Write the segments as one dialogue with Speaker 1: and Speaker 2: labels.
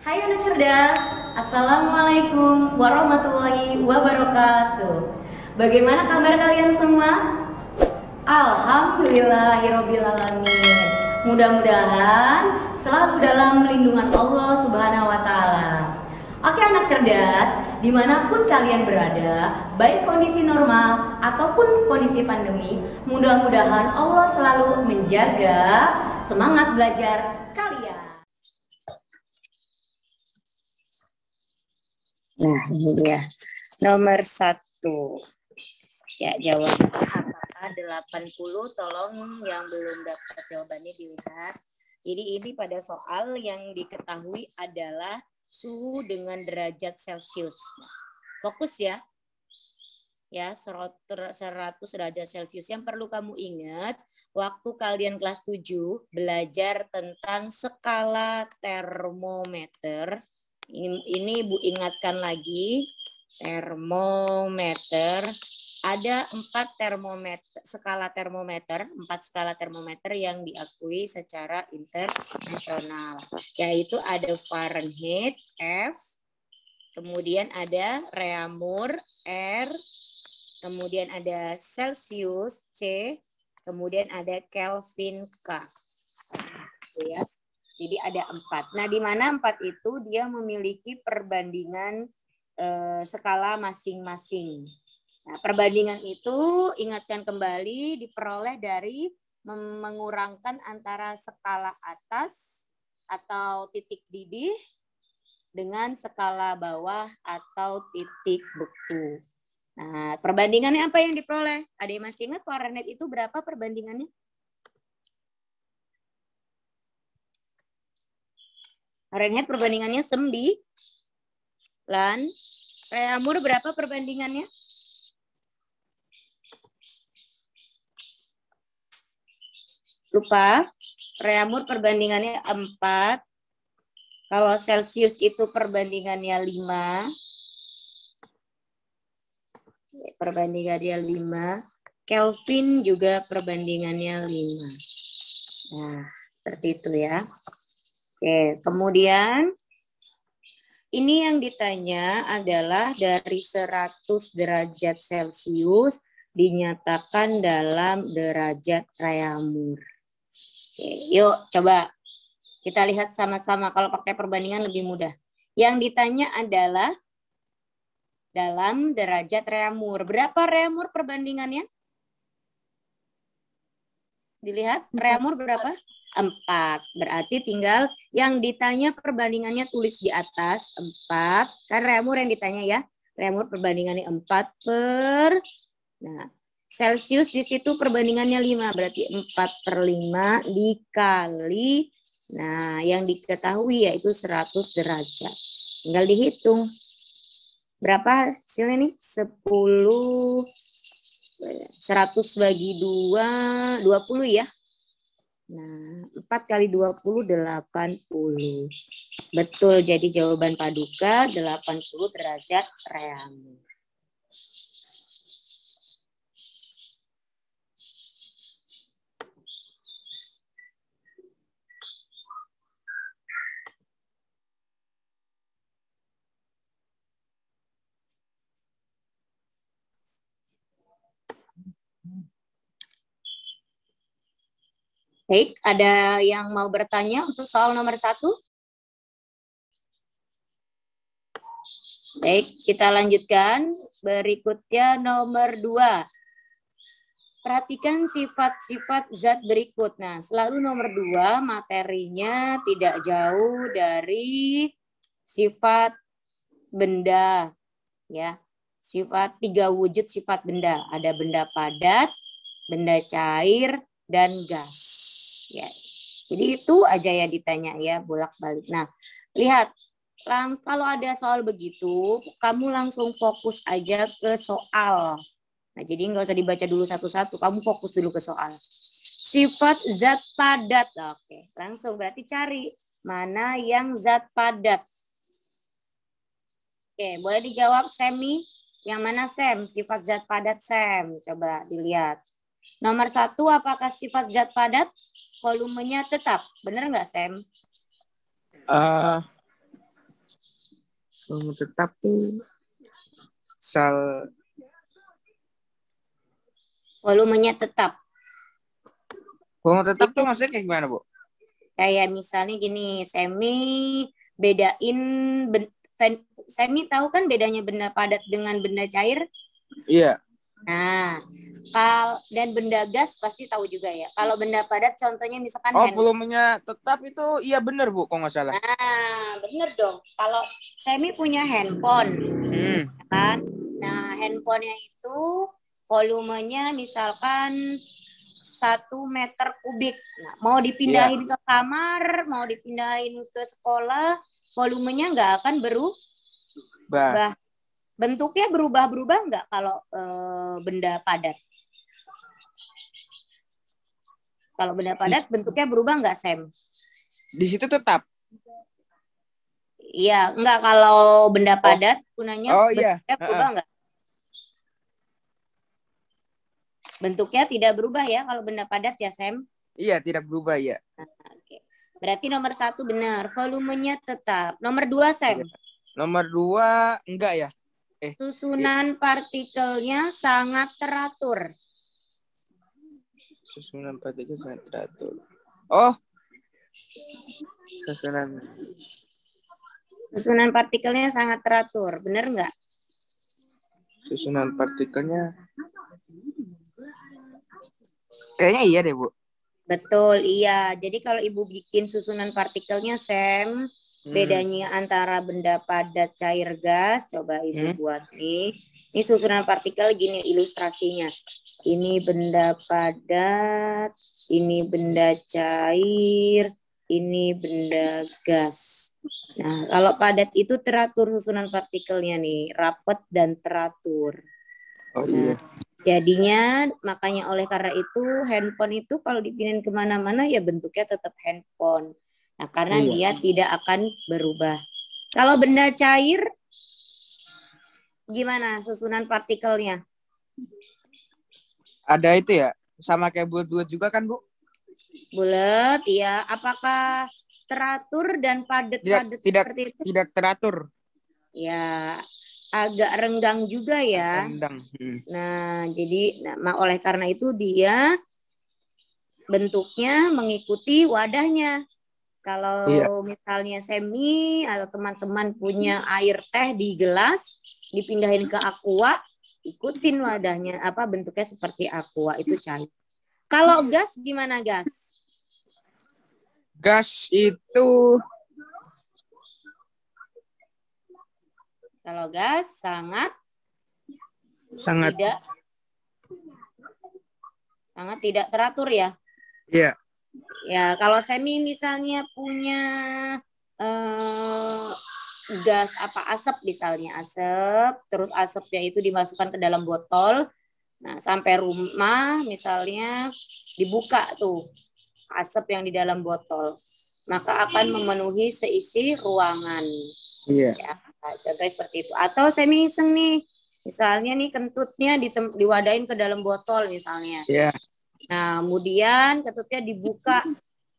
Speaker 1: Hai anak cerdas, Assalamualaikum warahmatullahi wabarakatuh. Bagaimana kabar kalian semua? Alhamdulillahirobbilalamin. Mudah-mudahan selalu dalam lindungan Allah Subhanahu wa Ta'ala. Oke anak cerdas, dimanapun kalian berada, baik kondisi normal ataupun kondisi pandemi, mudah-mudahan Allah selalu menjaga semangat belajar kalian.
Speaker 2: Nah, ini dia. Nomor 1. Ya, jawabannya apakah 80? Tolong yang belum dapat jawabannya dilihat. Jadi ini pada soal yang diketahui adalah suhu dengan derajat Celcius. Fokus ya. Ya, 100 derajat Celcius. Yang perlu kamu ingat, waktu kalian kelas 7 belajar tentang skala termometer. Ini Bu ingatkan lagi, termometer. Ada 4 skala termometer yang diakui secara internasional. Yaitu ada Fahrenheit, F, kemudian ada Reaumur, R, kemudian ada Celsius, C, kemudian ada Kelvin, K. Ya. Jadi ada 4. Nah, di mana 4 itu dia memiliki perbandingan skala masing-masing. Nah, perbandingan itu ingatkan kembali diperoleh dari mengurangkan antara skala atas atau titik didih dengan skala bawah atau titik beku. Nah, perbandingannya apa yang diperoleh? Ada yang masih ingat Fahrenheit itu berapa perbandingannya? Fahrenheit perbandingannya 9. Reaumur berapa perbandingannya? Lupa. Reaumur perbandingannya 4. Kalau Celsius itu perbandingannya 5. Perbandingannya 5. Kelvin juga perbandingannya 5. Nah, seperti itu ya. Oke, kemudian ini yang ditanya adalah dari 100 derajat Celcius dinyatakan dalam derajat Reaumur. Oke, yuk coba kita lihat sama-sama. Kalau pakai perbandingan lebih mudah. Yang ditanya adalah dalam derajat Reaumur. Berapa Reaumur perbandingannya? Dilihat, Reaumur berapa? 4. Berarti tinggal yang ditanya perbandingannya tulis di atas 4. Kan Reaumur yang ditanya ya. Reaumur perbandingannya 4 per. Nah, Celsius di situ perbandingannya 5. Berarti 4/5 dikali. Nah, yang diketahui yaitu 100 derajat. Tinggal dihitung. Berapa hasilnya nih? 100 bagi 2, 20 ya. Nah, 4 kali 20, 80. Betul, jadi jawaban Paduka 80 derajat Reaumur. Baik, ada yang mau bertanya untuk soal nomor 1? Baik, kita lanjutkan. Berikutnya nomor 2. Perhatikan sifat-sifat zat berikut. Nah, selalu nomor 2 materinya tidak jauh dari sifat benda. Ya, sifat 3 wujud sifat benda. Ada benda padat, benda cair, dan gas. Ya. Jadi itu aja ya ditanya ya, bolak-balik. Nah, lihat. Kalau ada soal begitu, kamu langsung fokus aja ke soal. Nah, jadi nggak usah dibaca dulu satu-satu, kamu fokus dulu ke soal. Sifat zat padat. Oke, langsung berarti cari mana yang zat padat. Oke, boleh dijawab Semi? Yang mana Sam? Sifat zat padat Sam. Coba dilihat. Nomor 1, apakah sifat zat padat? Volumenya tetap. Benar nggak Sam?
Speaker 3: Volume tetap tuh sal
Speaker 2: Volumenya tetap.
Speaker 3: volume tetap
Speaker 2: Itu
Speaker 3: tuh maksudnya kayak gimana, Bu?
Speaker 2: kayak misalnya gini, Semi bedain Semi tahu kan bedanya benda padat dengan benda cair?
Speaker 3: Iya.
Speaker 2: Nah, dan benda gas pasti tahu juga ya. Kalau benda padat contohnya misalkan
Speaker 3: Oh,
Speaker 2: handphone.
Speaker 3: volumenya tetap itu iya bener, Bu, kok nggak salah.
Speaker 2: Nah, bener dong. Kalau Semi punya handphone, kan? Nah, handphonenya itu volumenya misalkan 1 meter kubik. Nah, mau dipindahin ke kamar, mau dipindahin ke sekolah, volumenya nggak akan berubah. Bentuknya berubah-berubah nggak kalau benda padat? Kalau benda padat bentuknya berubah nggak, Sam?
Speaker 3: Di situ tetap.
Speaker 2: Iya, nggak kalau benda padat gunanya
Speaker 3: Iya.
Speaker 2: bentuknya berubah nggak? Bentuknya tidak berubah ya kalau benda padat ya, Sam?
Speaker 3: Iya, tidak berubah ya.
Speaker 2: Nah, oke. Berarti nomor 1 benar, volumenya tetap. Nomor 2, Sam?
Speaker 3: Iya. Nomor 2 enggak ya?
Speaker 2: Susunan partikelnya sangat teratur.
Speaker 3: Susunan partikel sangat teratur. Oh.
Speaker 2: Susunan partikelnya sangat teratur, benar nggak?
Speaker 3: Susunan partikelnya kayaknya iya deh, Bu.
Speaker 2: Betul, iya. Jadi kalau Ibu bikin susunan partikelnya, Sam, bedanya antara benda padat cair gas, coba Ibu buat nih. Ini susunan partikel gini ilustrasinya. Ini benda padat, ini benda cair, ini benda gas. Nah, kalau padat itu teratur susunan partikelnya nih, rapat dan teratur.
Speaker 3: Oh iya.
Speaker 2: Nah, jadinya makanya oleh karena itu handphone itu kalau dipindahin kemana-mana ya bentuknya tetap handphone. Nah, karena dia tidak akan berubah. Kalau benda cair, gimana susunan partikelnya?
Speaker 3: Ada itu ya, sama kayak bulat-bulat juga kan, Bu?
Speaker 2: Bulat, ya. Apakah teratur dan padat-padat seperti itu?
Speaker 3: Tidak teratur.
Speaker 2: Ya, agak renggang juga ya.
Speaker 3: Renggang.
Speaker 2: Nah, jadi oleh karena itu dia bentuknya mengikuti wadahnya. Kalau misalnya Semi atau teman-teman punya air teh di gelas, dipindahin ke aqua, ikutin wadahnya apa bentuknya seperti aqua, itu cair. Kalau gas gimana, gas?
Speaker 3: Gas itu
Speaker 2: Kalau gas sangat tidak teratur ya.
Speaker 3: Iya.
Speaker 2: Ya, kalau Semi misalnya punya gas apa asap misalnya, terus asapnya itu dimasukkan ke dalam botol. Nah, sampai rumah misalnya dibuka tuh asap yang di dalam botol, maka akan memenuhi seisi ruangan.
Speaker 3: Iya.
Speaker 2: Ya, contohnya seperti itu. Atau Semi iseng nih, misalnya nih kentutnya diwadahin ke dalam botol misalnya.
Speaker 3: Iya.
Speaker 2: Nah, kemudian kentutnya dibuka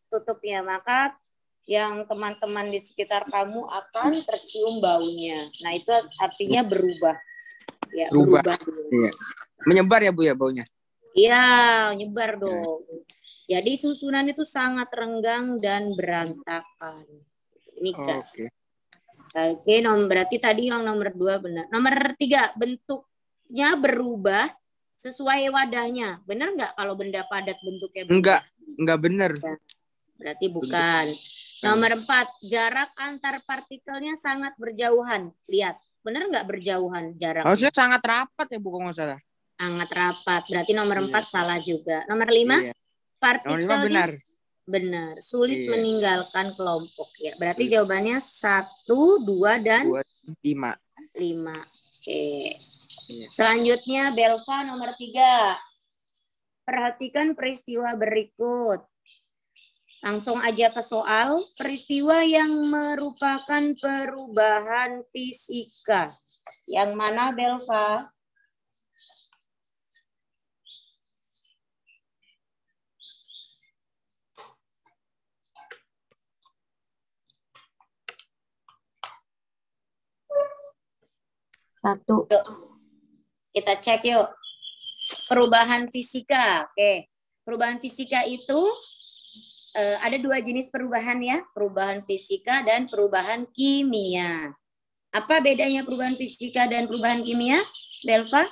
Speaker 2: tutupnya, maka yang teman-teman di sekitar kamu akan tercium baunya. Nah, itu artinya berubah. Ya, berubah.
Speaker 3: Iya. Menyebar ya, Bu, ya baunya?
Speaker 2: Iya, menyebar dong. Jadi susunan itu sangat renggang dan berantakan. Ini gas. Oke, berarti tadi yang nomor 2 benar. Nomor 3, bentuknya berubah sesuai wadahnya. Benar nggak kalau benda padat bentuknya berubah?
Speaker 3: Enggak benar.
Speaker 2: Ya, berarti bukan. Nomor 4, jarak antar partikelnya sangat berjauhan. Lihat, benar nggak berjauhan jaraknya?
Speaker 3: Harusnya sangat rapat ya, Bu, kalau nggak salah.
Speaker 2: Sangat rapat. Berarti nomor 4 salah juga. Nomor 5, partikelnya benar. Sulit meninggalkan kelompok. Ya, berarti jawabannya 1, 2, dan
Speaker 3: 5.
Speaker 2: Oke. Selanjutnya Belva nomor 3. Perhatikan peristiwa berikut. Langsung aja ke soal. Peristiwa yang merupakan perubahan fisika. Yang mana, Belva?
Speaker 4: 1.
Speaker 2: Yuk, kita cek yuk. Perubahan fisika. Oke. Perubahan fisika itu ada 2 jenis perubahan ya. Perubahan fisika dan perubahan kimia. Apa bedanya perubahan fisika dan perubahan kimia, Belva?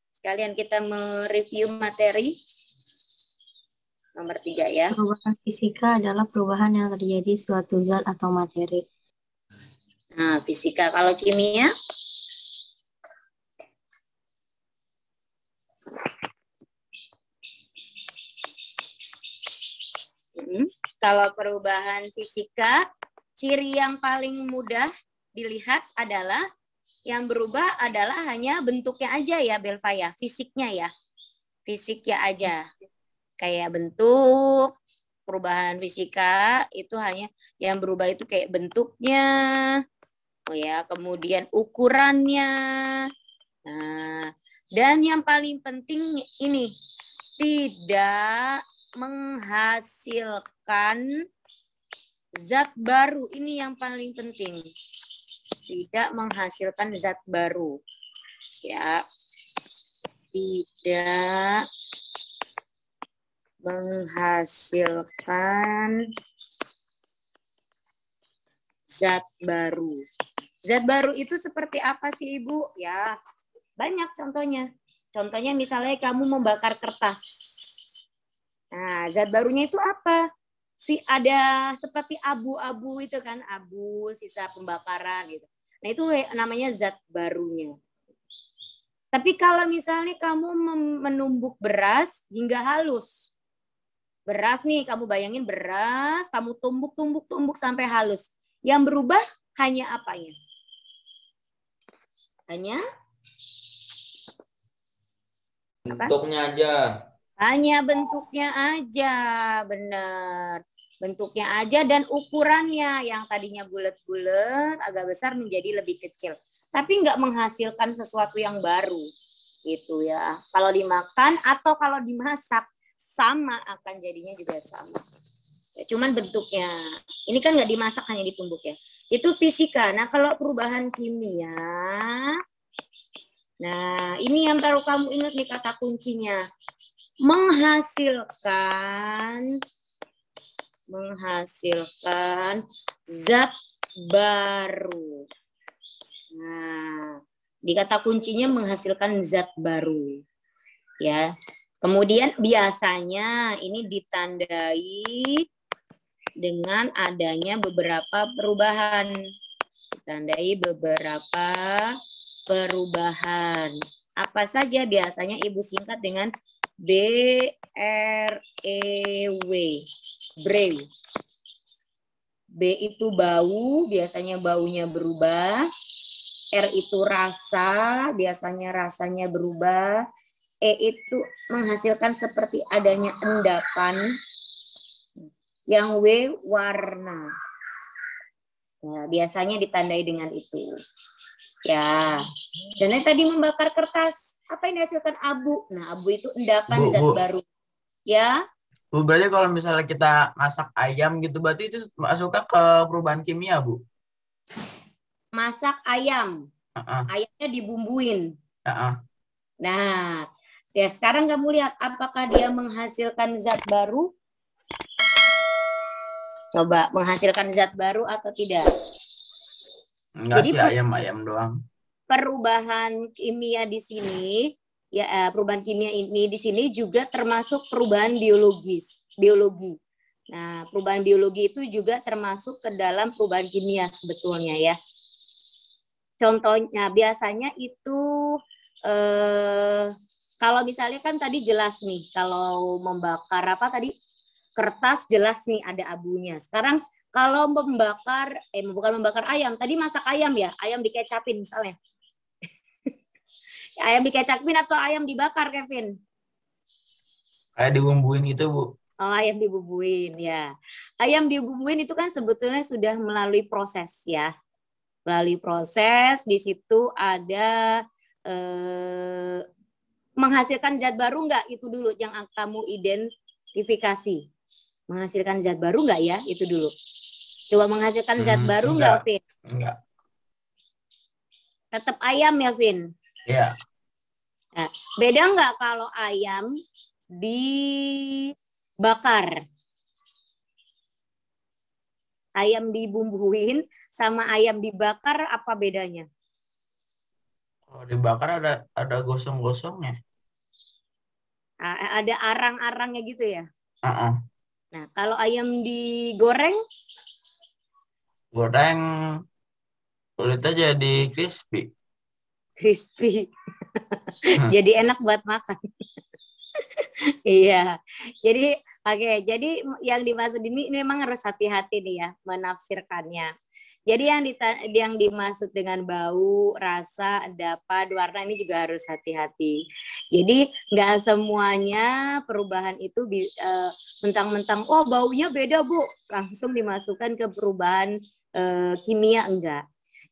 Speaker 2: Sekalian kita mereview materi. Nomor 3 ya.
Speaker 4: Perubahan fisika adalah perubahan yang terjadi suatu zat atau materi.
Speaker 2: Nah, fisika. Kalau kimia? Kalau perubahan fisika, ciri yang paling mudah dilihat adalah yang berubah adalah hanya bentuknya aja ya, Belva ya, fisiknya ya. Fisiknya aja. Kayak bentuk, perubahan fisika itu hanya yang berubah itu kayak bentuknya. Oh ya, kemudian ukurannya. Nah, dan yang paling penting ini tidak menghasilkan zat baru. Ini yang paling penting. Tidak menghasilkan zat baru. Ya. Tidak menghasilkan zat baru. Zat baru itu seperti apa sih, Ibu? Ya, banyak contohnya. Contohnya misalnya kamu membakar kertas. Nah, zat barunya itu apa? Ada seperti abu-abu itu kan, abu sisa pembakaran gitu. Nah, itu namanya zat barunya. Tapi kalau misalnya kamu menumbuk beras hingga halus. Beras nih, kamu bayangin beras, kamu tumbuk sampai halus. Yang berubah hanya apanya? Hanya
Speaker 5: bentuknya aja.
Speaker 2: Hanya bentuknya aja, benar. Bentuknya aja dan ukurannya yang tadinya bulat-bulat agak besar menjadi lebih kecil. Tapi nggak menghasilkan sesuatu yang baru. Gitu ya. Kalau dimakan atau kalau dimasak, sama akan jadinya juga sama. Ya, cuman bentuknya. Ini kan nggak dimasak, hanya ditumbuk ya. Itu fisika. Nah, kalau perubahan kimia, nah ini yang baru kamu ingat nih kata kuncinya. Menghasilkan zat baru. Nah, di kata kuncinya menghasilkan zat baru. Ya. Kemudian biasanya ini ditandai dengan adanya beberapa perubahan. Ditandai beberapa perubahan. Apa saja biasanya Ibu singkat dengan BREW. Brew. B itu bau, biasanya baunya berubah. R itu rasa, biasanya rasanya berubah. E itu menghasilkan seperti adanya endapan. Yang W warna. Nah, biasanya ditandai dengan itu. Ya. Contohnya tadi membakar kertas. Apa yang dihasilkan abu? Nah, abu itu endapan zat baru. Ya.
Speaker 5: Bu, berarti kalau misalnya kita masak ayam gitu, berarti itu masuknya ke perubahan kimia, Bu?
Speaker 2: Masak ayam. Ayamnya dibumbuin. Nah, ya sekarang kamu lihat apakah dia menghasilkan zat baru? Coba menghasilkan zat baru atau tidak?
Speaker 5: Enggak. Jadi sih ayam doang.
Speaker 2: Perubahan kimia di sini, ya perubahan kimia ini di sini juga termasuk perubahan biologi. Nah, perubahan biologi itu juga termasuk ke dalam perubahan kimia sebetulnya ya. Contohnya biasanya itu kalau misalnya kan tadi jelas nih, kalau membakar apa tadi? Kertas jelas nih ada abunya. Sekarang kalau bukan membakar ayam, tadi masak ayam ya, ayam dikecapin misalnya. Ayam dikecapin atau ayam dibakar, Kevin?
Speaker 5: Kayak dibumbuin gitu, Bu.
Speaker 2: Oh, ayam dibumbuin ya. Ayam dibumbuin itu kan sebetulnya sudah melalui proses ya. Melalui proses, di situ ada menghasilkan zat baru nggak? Itu dulu yang kamu identifikasi. Menghasilkan zat baru nggak ya? Itu dulu. Coba menghasilkan zat baru nggak, Fit?
Speaker 5: Enggak.
Speaker 2: Tetap ayam ya, Vin?
Speaker 5: Ya.
Speaker 2: Nah, beda nggak kalau ayam dibakar? Ayam dibumbuin sama ayam dibakar apa bedanya?
Speaker 5: Kalau dibakar ada gosong-gosongnya.
Speaker 2: Ada arang-arangnya gitu ya?
Speaker 5: Heeh.
Speaker 2: Nah, kalau ayam digoreng?
Speaker 5: Goreng kulitnya jadi crispy.
Speaker 2: Crispy. Jadi enak buat makan. Iya. Jadi jadi yang dimaksud ini memang harus hati-hati nih ya menafsirkannya. Jadi yang dimaksud dengan bau, rasa, dapat, warna ini juga harus hati-hati. Jadi nggak semuanya perubahan itu mentang-mentang oh baunya beda Bu, langsung dimasukkan ke perubahan kimia, enggak.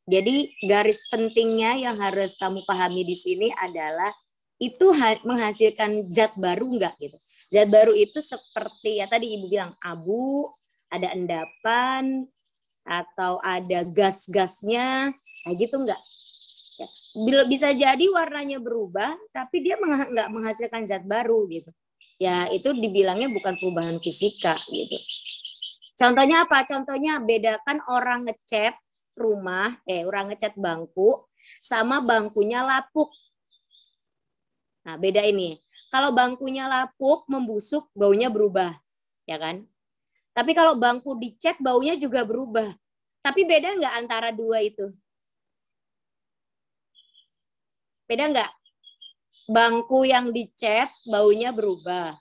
Speaker 2: Jadi garis pentingnya yang harus kamu pahami di sini adalah itu menghasilkan zat baru enggak gitu. Zat baru itu seperti ya tadi Ibu bilang abu, ada endapan, atau ada gas-gasnya, nah gitu enggak. Ya, bisa jadi warnanya berubah, tapi dia nggak menghasilkan zat baru gitu. Ya itu dibilangnya bukan perubahan fisika gitu. Contohnya apa? Contohnya bedakan orang ngecat rumah, orang ngecat bangku sama bangkunya lapuk. Nah, beda ini. Kalau bangkunya lapuk, membusuk, baunya berubah, ya kan? Tapi kalau bangku dicat, baunya juga berubah. Tapi beda nggak antara dua itu? Beda nggak? Bangku yang dicat, baunya berubah.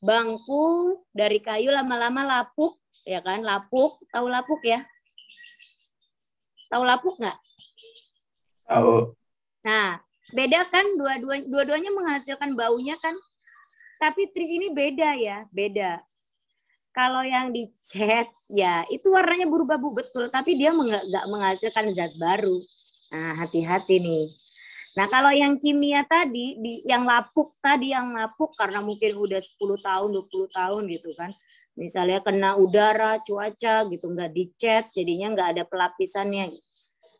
Speaker 2: Bangku dari kayu lama-lama lapuk, ya kan? Lapuk, tahu lapuk ya? Tahu lapuk nggak?
Speaker 5: Tahu.
Speaker 2: Nah, beda kan dua-duanya menghasilkan baunya kan? Tapi di sini beda ya, beda. Kalau yang dicat ya itu warnanya berubah Bu, betul, tapi dia nggak menghasilkan zat baru. Nah, hati-hati nih. Nah, kalau yang kimia tadi yang lapuk karena mungkin udah 10 tahun, 20 tahun gitu kan. Misalnya kena udara, cuaca gitu, nggak dicat, jadinya nggak ada pelapisannya.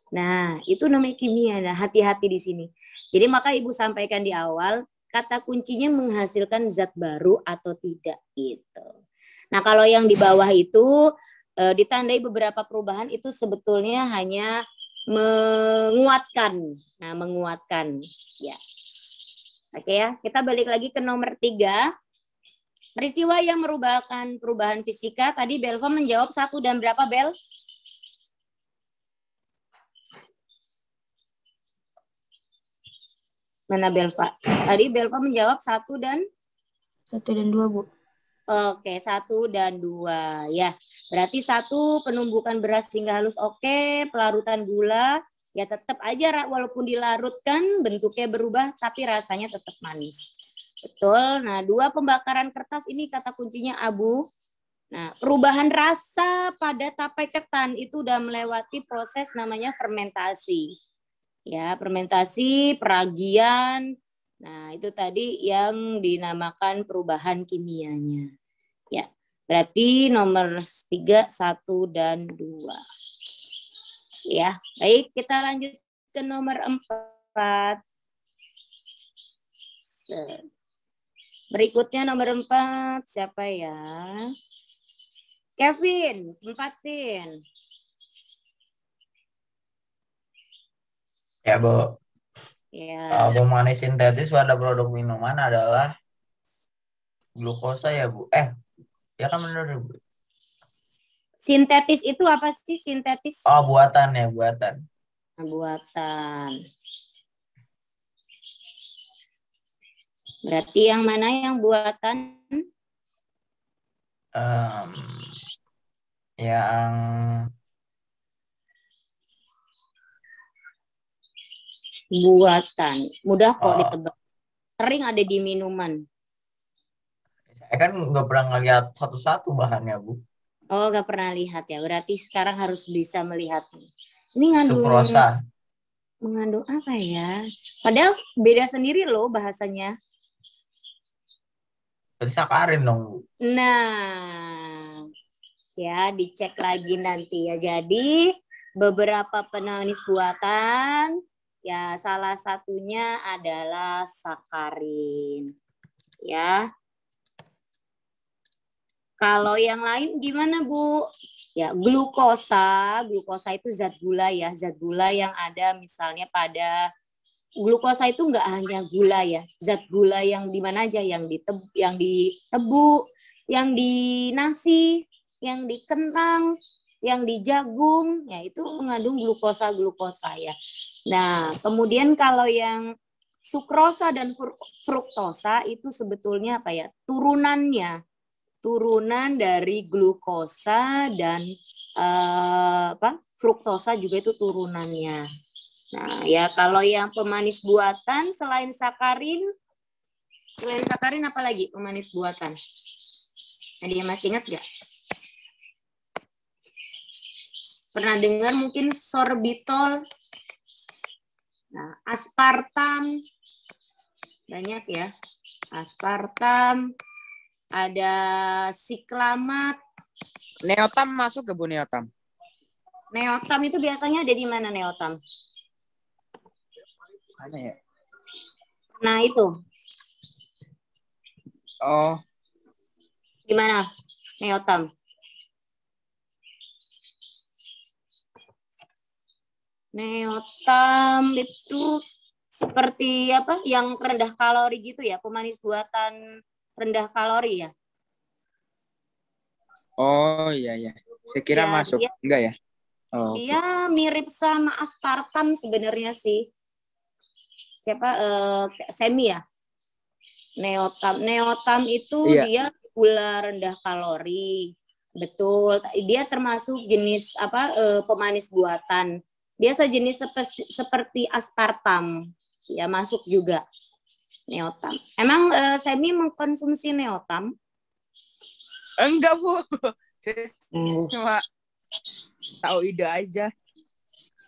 Speaker 2: Nah, itu namanya kimia. Nah, hati-hati di sini. Jadi maka Ibu sampaikan di awal, kata kuncinya menghasilkan zat baru atau tidak gitu. Nah, kalau yang di bawah itu ditandai beberapa perubahan itu sebetulnya hanya menguatkan. Nah, menguatkan ya. Oke ya, kita balik lagi ke nomor 3. Peristiwa yang merupakan perubahan fisika, tadi Belva menjawab 1 dan berapa, Bel? Mana Belva? Tadi Belva menjawab 1 dan?
Speaker 4: 1 dan 2, Bu.
Speaker 2: Oke, 1 dan 2. Ya, berarti 1 penumbukan beras hingga halus oke, pelarutan gula, ya tetap aja walaupun dilarutkan bentuknya berubah, tapi rasanya tetap manis. Betul. Nah, 2 pembakaran kertas ini kata kuncinya abu. Nah, perubahan rasa pada tapai ketan itu udah melewati proses namanya fermentasi. Ya, fermentasi, peragian. Nah, itu tadi yang dinamakan perubahan kimianya. Ya, berarti nomor 3, 1 dan 2. Ya, baik, kita lanjut ke nomor 4. Berikutnya nomor 4, siapa ya? Kevin, 4 Vin.
Speaker 5: Ya, Bu.
Speaker 2: Ya.
Speaker 5: Pemanis sintetis pada produk minuman adalah glukosa ya, Bu. Ya kan benar, Bu.
Speaker 2: Sintetis itu apa sih sintetis?
Speaker 5: Oh, buatan ya, buatan.
Speaker 2: Buatan. Berarti yang mana yang buatan?
Speaker 5: Yang
Speaker 2: buatan. Mudah kok ditebak. Sering ada di minuman.
Speaker 5: Saya kan nggak pernah ngeliat satu-satu bahannya, Bu.
Speaker 2: Oh, nggak pernah lihat ya. Berarti sekarang harus bisa melihat. Ini ngandung
Speaker 5: Sukrosa.
Speaker 2: Mengandung apa ya? Padahal beda sendiri loh bahasanya.
Speaker 5: Berarti sakarin dong, Bu.
Speaker 2: Nah, ya dicek lagi nanti ya. Jadi beberapa pemanis buatan Ya, salah satunya adalah sakarin. Ya. Kalau yang lain gimana, Bu? Ya, glukosa. Glukosa itu zat gula ya. Zat gula yang ada misalnya pada glukosa itu enggak hanya gula ya. Zat gula yang di mana aja, yang di tebu, yang di nasi, yang di kentang, yang di jagung, ya itu mengandung glukosa ya. Nah, kemudian kalau yang sukrosa dan fruktosa itu sebetulnya apa ya? Turunan dari glukosa dan fruktosa juga itu turunannya. Nah, ya kalau yang pemanis buatan selain sakarin apa lagi pemanis buatan? Ada yang masih ingat nggak? Pernah dengar mungkin sorbitol, nah, aspartam, banyak ya. Aspartam, ada siklamat.
Speaker 3: Neotam masuk ke Bu Neotam?
Speaker 2: Neotam itu biasanya ada di mana neotam?
Speaker 3: Mana ya?
Speaker 2: Nah itu,
Speaker 3: Oh,
Speaker 2: di mana neotam? Neotam itu seperti apa? Yang rendah kalori gitu ya, pemanis buatan rendah kalori ya.
Speaker 3: oh iya iya. Saya kira
Speaker 2: Ya,
Speaker 3: masuk. Enggak ya? Oh, oke.
Speaker 2: Dia mirip sama aspartam sebenarnya sih. Semi ya. Neotam itu
Speaker 3: Iya.
Speaker 2: dia gula rendah kalori. Betul. Dia termasuk jenis pemanis buatan. Dia sejenis seperti aspartam. Ya masuk juga neotam. Emang Semi mengkonsumsi neotam?
Speaker 3: Enggak, Bu. Saya cuma tahu ide aja.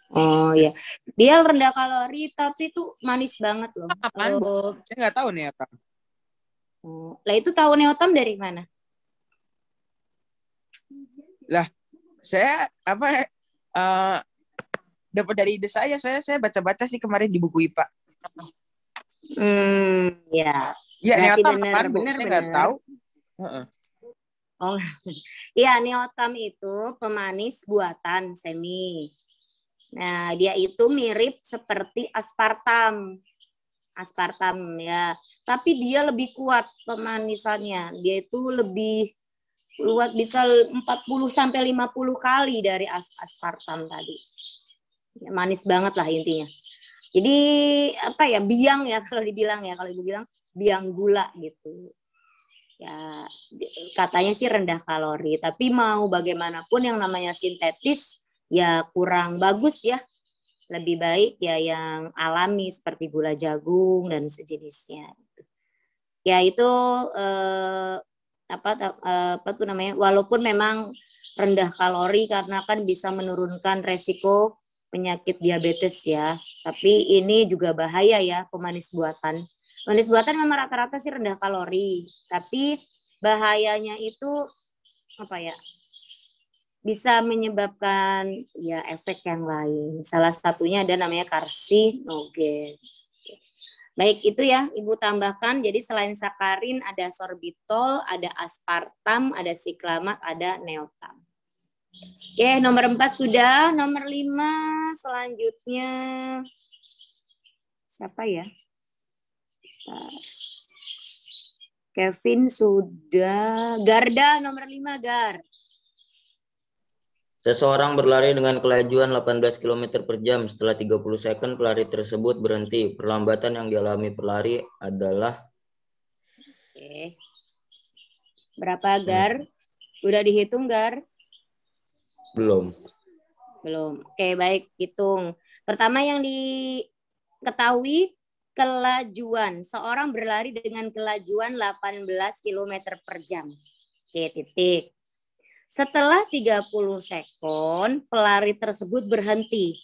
Speaker 2: Oh ya, dia rendah kalori tapi tuh manis banget loh.
Speaker 3: Apaan, Bu? Saya nggak tahu Neotam.
Speaker 2: Lah itu tahu neotam dari mana?
Speaker 3: Lah, saya dapat dari ide saya baca-baca sih kemarin di buku IPA.
Speaker 2: Ya.
Speaker 3: Ya,
Speaker 2: Berarti
Speaker 3: Neotam apaan, Bu? Saya nggak tahu.
Speaker 2: Oh, iya, neotam itu pemanis buatan Semi. Nah, dia itu mirip seperti aspartam. Aspartam ya. Tapi dia lebih kuat pemanisannya. Dia itu lebih kuat, bisa 40 sampai 50 kali dari aspartam tadi. Ya, manis banget lah intinya. Jadi apa ya? Biang ya kalau dibilang ya, kalau ibu bilang biang gula gitu. Ya, katanya sih rendah kalori, tapi mau bagaimanapun yang namanya sintetis ya kurang bagus ya. Lebih baik ya yang alami seperti gula jagung dan sejenisnya. Ya itu apa tuh namanya? Walaupun memang rendah kalori karena kan bisa menurunkan resiko penyakit diabetes ya. Tapi ini juga bahaya ya pemanis buatan. Pemanis buatan memang rata-rata sih rendah kalori, tapi bahayanya itu apa ya? Bisa menyebabkan ya efek yang lain. Salah satunya ada namanya karsinogen. Baik, itu ya Ibu tambahkan. Jadi selain sakarin ada sorbitol, ada aspartam, ada siklamat, ada neotam. Oke, nomor 4 sudah. Nomor 5 selanjutnya siapa ya? Kevin sudah. Garda nomor 5, Gar.
Speaker 6: Seseorang berlari dengan kelajuan 18 km per jam. Setelah 30 second pelari tersebut berhenti. Perlambatan yang dialami pelari adalah...
Speaker 2: Oke. Berapa, Gar? Udah dihitung, Gar?
Speaker 6: Belum.
Speaker 2: Oke, baik, hitung. Pertama yang diketahui kelajuan. Seorang berlari dengan kelajuan 18 km per jam. Oke, titik. Setelah 30 sekon, pelari tersebut berhenti.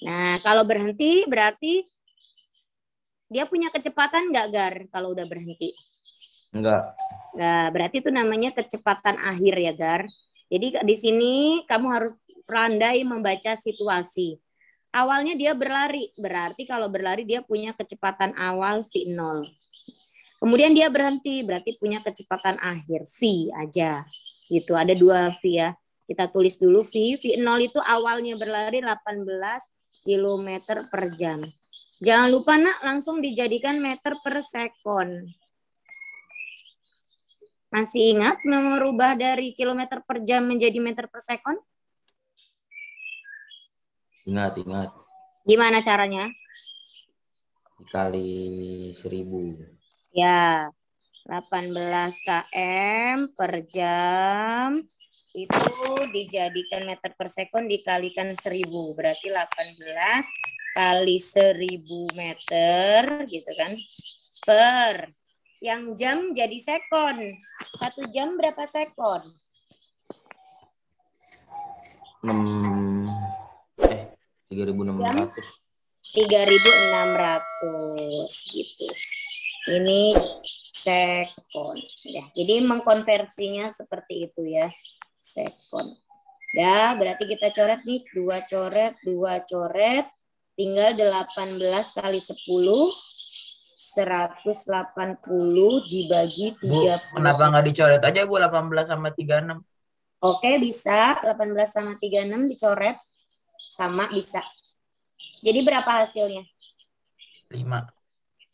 Speaker 2: Nah, kalau berhenti berarti dia punya kecepatan nggak, Gar, kalau udah berhenti?
Speaker 6: Enggak.
Speaker 2: Nah, berarti itu namanya kecepatan akhir ya, Gar. Jadi di sini kamu harus pandai membaca situasi. awalnya dia berlari. Berarti kalau berlari dia punya kecepatan awal V0. Kemudian dia berhenti, berarti punya kecepatan akhir V aja. Gitu, ada 2 V ya. Kita tulis dulu V. V0 itu awalnya berlari 18 km per jam. Jangan lupa nak, langsung dijadikan meter per sekon. Masih ingat merubah dari kilometer per jam menjadi meter per sekon?
Speaker 6: Ingat.
Speaker 2: Gimana caranya?
Speaker 6: Dikali 1000.
Speaker 2: Ya, 18 km per jam itu dijadikan meter per sekon dikalikan 1000. Berarti 18 kali 1000 meter gitu kan. Per. Yang jam jadi sekon. 1 jam berapa sekon?
Speaker 6: 3.600.
Speaker 2: 3.600 gitu. Ini sekon. Ya, jadi mengkonversinya seperti itu ya. Sekon. Ya, berarti kita coret nih 2 coret. Tinggal 18 kali 10. 180 dibagi 30.
Speaker 5: Bu, kenapa nggak dicoret aja Bu 18 sama 36?
Speaker 2: Oke, bisa. 18 sama 36 dicoret. Sama bisa. Jadi berapa hasilnya?
Speaker 5: 5.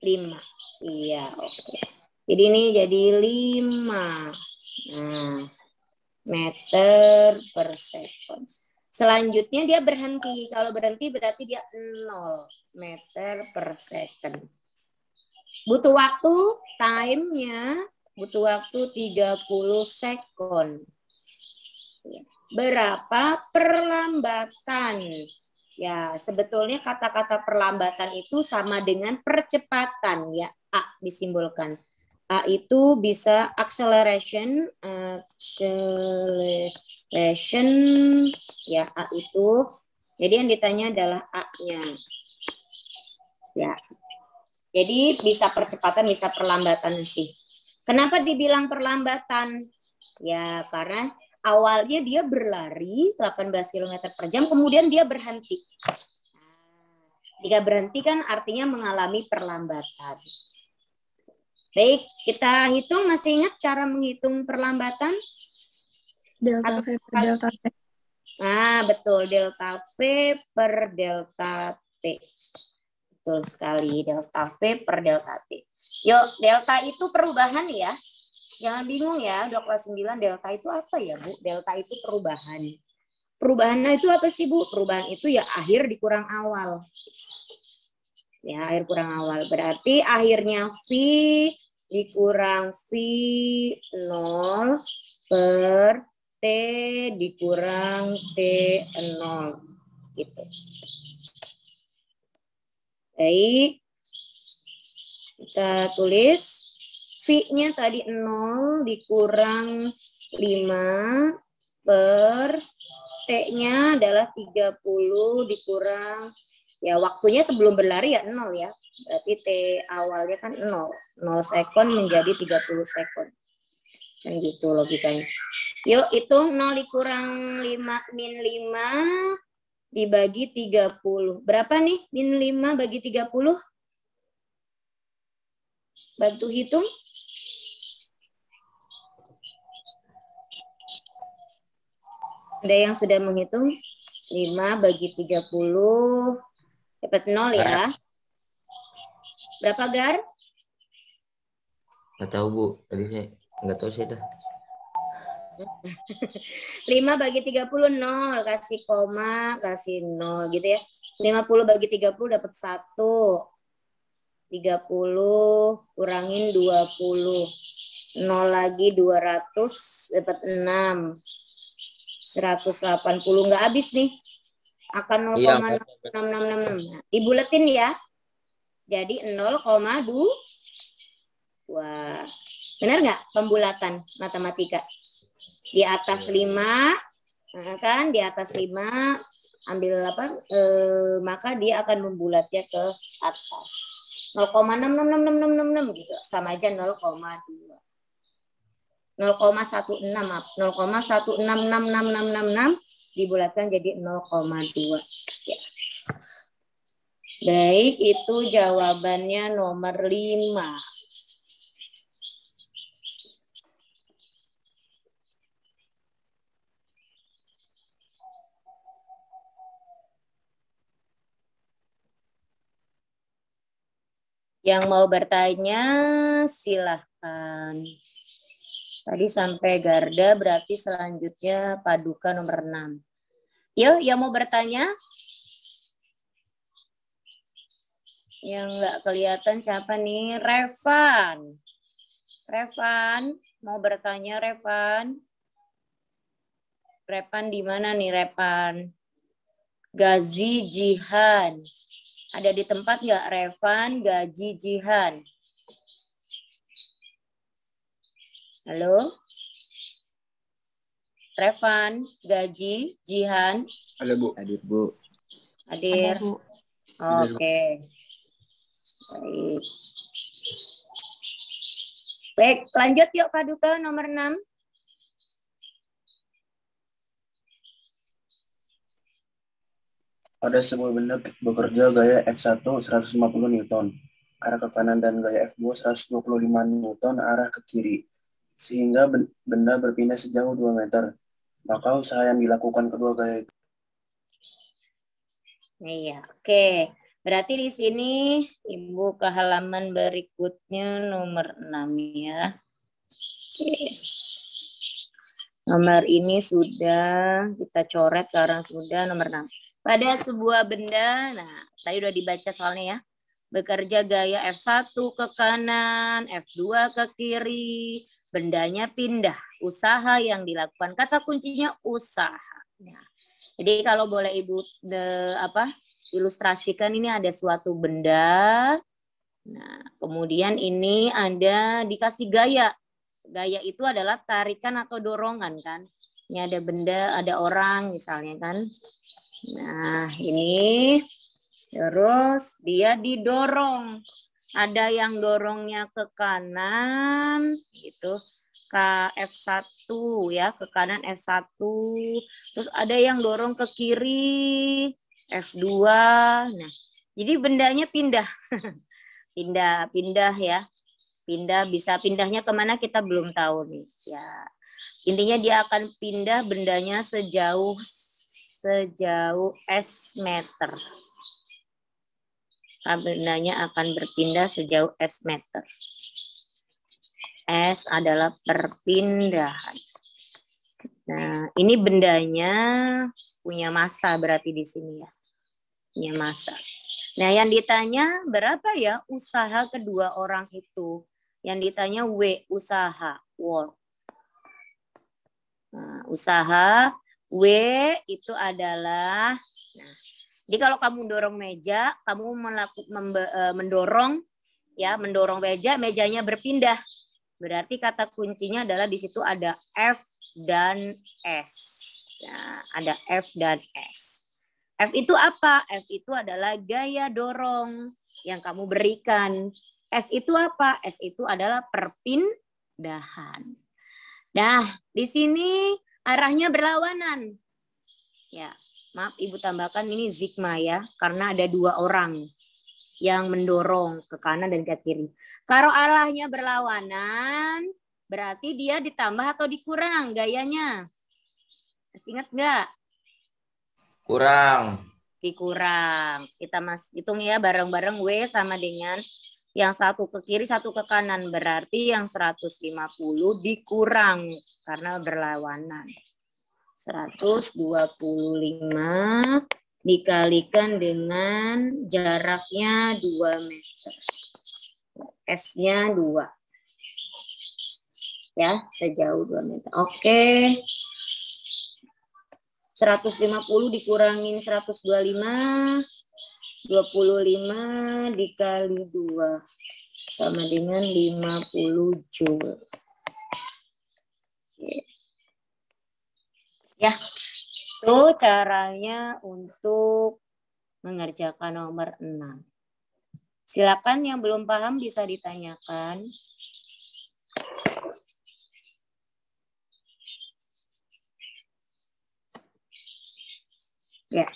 Speaker 2: 5. Iya, oke. Jadi ini jadi 5. Nah, meter per sekon. Selanjutnya dia berhenti. Kalau berhenti berarti dia 0 meter per second. Butuh waktu, time-nya butuh waktu 30 sekon. Berapa perlambatan? Ya, sebetulnya kata-kata perlambatan itu sama dengan percepatan ya. A disimbolkan. A itu bisa acceleration ya, A itu. Jadi yang ditanya adalah A-nya. Ya. Jadi bisa percepatan, bisa perlambatan sih. Kenapa dibilang perlambatan? Ya, karena awalnya dia berlari 18 km per jam, kemudian dia berhenti. Jika berhenti kan artinya mengalami perlambatan. Baik, kita hitung. Masih ingat cara menghitung perlambatan?
Speaker 4: Delta V per delta T.
Speaker 2: Nah, betul. Delta V per delta T. Betul sekali. Delta V per delta T. Yuk, delta itu perubahan ya. Jangan bingung ya, udah kelas 9 delta itu apa ya, Bu? Delta itu perubahan. Perubahannya itu apa sih, Bu? Perubahan itu ya akhir dikurang awal. Ya, akhir kurang awal. Berarti akhirnya V dikurang V0 per T dikurang T0. Gitu. Baik. Kita tulis. V-nya tadi 0 dikurang 5 per T-nya adalah 30 dikurang, ya waktunya sebelum berlari ya 0 ya. Berarti T awalnya kan 0. 0 sekon menjadi 30 sekon. Kan gitu logikanya. Yuk hitung 0 dikurang 5 min 5 dibagi 30. Berapa nih min 5 bagi 30? Bantu hitung. Ada yang sudah menghitung? 5 bagi 30 dapat 0 ya. Berapa, Gar?
Speaker 6: Nggak tahu, Bu. Tadi saya nggak tahu saya dah.
Speaker 2: 5 bagi 30 0, kasih koma, kasih 0 gitu ya. 50 bagi 30 dapat 1. 30 kurangin 20. 0 lagi 200 dapat 6. 180 nggak habis nih. Akan 0,666. Dibuletin ya. Jadi 0,2. Wah. Benar nggak pembulatan matematika? Di atas 5 kan, di atas 5 ambil apa? Maka dia akan membulatnya ke atas. 0,66666 gitu. Sama aja 0,2. 0,16 maaf, 0,166666 dibulatkan jadi 0,2 ya. Baik, itu jawabannya nomor 5. Yang mau bertanya, silahkan. Tadi sampai Garda, berarti selanjutnya Paduka nomor 6. Yuk, yang mau bertanya? Yang nggak kelihatan siapa nih? Revan. Revan, mau bertanya Revan? Revan di mana nih Revan? Gazi Jihan. Ada di tempat nggak Revan, Gazi Jihan? Halo? Revan, Gaji, Jihan.
Speaker 3: Ada Bu. Hadir Bu.
Speaker 2: Hadir.
Speaker 4: Ada, Bu.
Speaker 2: Oke. Baik. Baik, lanjut yuk Paduka nomor 6.
Speaker 7: Ada sebuah benda bekerja gaya F1 150 Newton, arah ke kanan, dan gaya F2 125 Newton arah ke kiri, sehingga benda berpindah sejauh 2 meter. Maka usaha yang dilakukan kedua gaya itu.
Speaker 2: Iya, oke. Berarti di sini Ibu ke halaman berikutnya nomor 6 ya. Oke. Nomor ini sudah kita coret karena sudah nomor 6. Pada sebuah benda, nah tadi udah dibaca soalnya ya. Bekerja gaya F1 ke kanan, F2 ke kiri, bendanya pindah. Usaha yang dilakukan. Kata kuncinya usaha. Nah, jadi kalau boleh Ibu ilustrasikan, ini ada suatu benda. Nah, kemudian ini ada dikasih gaya. Gaya itu adalah tarikan atau dorongan kan. Ini ada benda, ada orang misalnya kan. Nah, ini terus dia didorong. Ada yang dorongnya ke kanan gitu. Ke F1 ya, ke kanan F1. Terus ada yang dorong ke kiri F2. Nah, jadi bendanya pindah. pindah ya. Pindah, bisa pindahnya kemana kita belum tahu nih. Ya, intinya dia akan pindah bendanya sejauh S meter. Bendanya akan berpindah sejauh S meter. S adalah perpindahan. Nah, ini bendanya punya massa berarti di sini ya. Punya massa. Nah, yang ditanya berapa ya usaha kedua orang itu? Yang ditanya W, usaha, work. Nah, usaha W itu adalah, nah, jadi kalau kamu dorong meja, kamu mendorong meja, mejanya berpindah. Berarti kata kuncinya adalah di situ ada F dan S. Nah, ada F dan S. F itu apa? F itu adalah gaya dorong yang kamu berikan. S itu apa? S itu adalah perpindahan. Nah, di sini arahnya berlawanan. Ya, maaf Ibu tambahkan ini sigma ya, karena ada 2 orang yang mendorong ke kanan dan ke kiri. Kalau arahnya berlawanan, berarti dia ditambah atau dikurang gayanya? Masih ingat nggak?
Speaker 6: Kurang.
Speaker 2: Dikurang. Kita hitung ya bareng-bareng. W sama dengan yang satu ke kiri, satu ke kanan. Berarti yang 150 dikurang karena berlawanan. 125 dikalikan dengan jaraknya 2 meter. S-nya 2. Ya, sejauh 2 meter. Oke. 150 dikurangin 125. 25 dikali 2 sama dengan 50 Joule. Ya, itu caranya untuk mengerjakan nomor 6. Silakan yang belum paham bisa ditanyakan. Ya.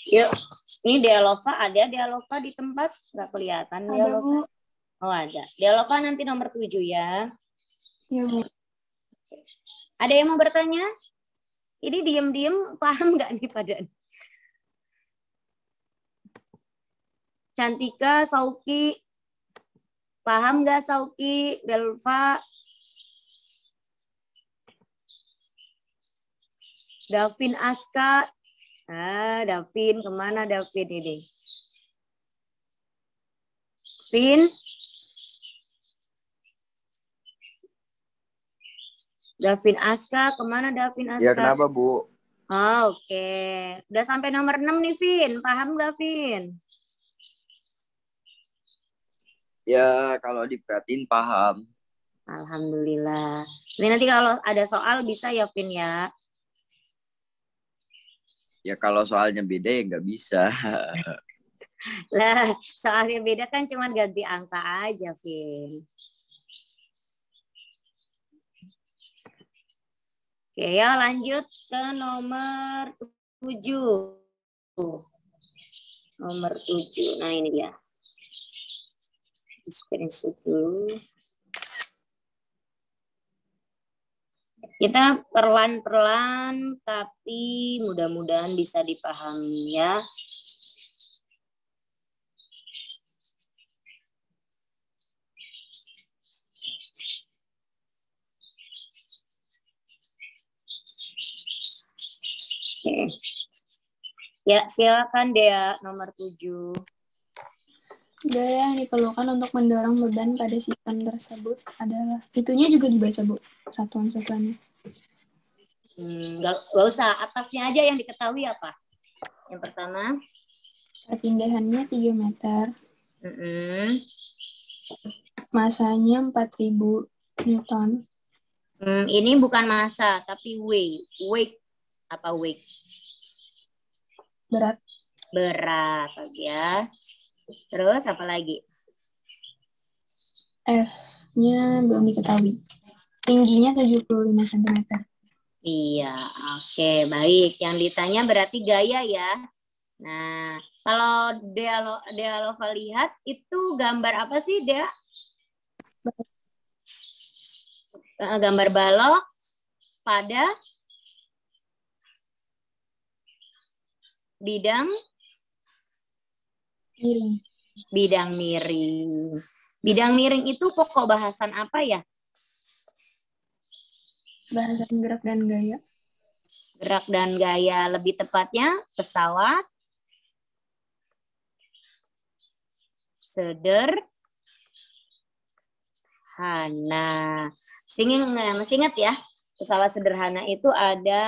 Speaker 2: Yuk, ini Dialova ada Dialova di tempat? Nggak kelihatan
Speaker 4: Ada,
Speaker 2: Dialova.
Speaker 4: Bu.
Speaker 2: Oh ada. Dialova nanti nomor 7 ya.
Speaker 4: Iya, Bu.
Speaker 2: Ada yang mau bertanya? Ini diem-diem paham nggak nih pada? Cantika, Sauki, paham nggak Sauki, Belva, Davin, Aska? Davin, kemana Davin ini? Vin? Davin Aska, kemana Davin Aska?
Speaker 3: Ya kenapa Bu?
Speaker 2: Oh, oke. Udah sampai nomor 6 nih, Vin. Paham nggak, Vin?
Speaker 3: Ya kalau diperhatiin paham.
Speaker 2: Alhamdulillah. Ini nanti kalau ada soal bisa ya, Vin ya.
Speaker 3: Ya kalau soalnya beda ya nggak bisa.
Speaker 2: Lah, soalnya beda kan cuma ganti angka aja, Vin. Oke ya, lanjut ke nomor 7. Nomor 7. Nah, ini dia. Screenshot dulu. Kita perlahan-perlahan tapi mudah-mudahan bisa dipahami ya. Oke. Ya, silakan Dea nomor 7.
Speaker 4: Gaya yang diperlukan untuk mendorong beban pada sistem tersebut adalah, itunya juga dibaca, Bu, satuan-satuannya.
Speaker 2: Nggak usah, atasnya aja yang diketahui apa? Yang pertama,
Speaker 4: Perpindahannya 3 meter,
Speaker 2: mm-mm.
Speaker 4: masanya 4.000 Newton,
Speaker 2: Ini bukan massa, tapi weight. Weight. Apa weight?
Speaker 4: berat,
Speaker 2: Berat ya. Terus apa lagi?
Speaker 4: F-nya belum diketahui. Tingginya 75 cm.
Speaker 2: Iya, oke, baik. Yang ditanya berarti gaya ya. Nah, kalau Dealova lihat itu gambar apa sih, Dea? Gambar balok pada bidang
Speaker 4: Miring.
Speaker 2: bidang miring. Bidang miring itu pokok bahasan apa ya?
Speaker 4: Bahasan gerak dan gaya.
Speaker 2: Gerak dan gaya, lebih tepatnya pesawat sederhana. Masih ingat ya? Pesawat sederhana itu ada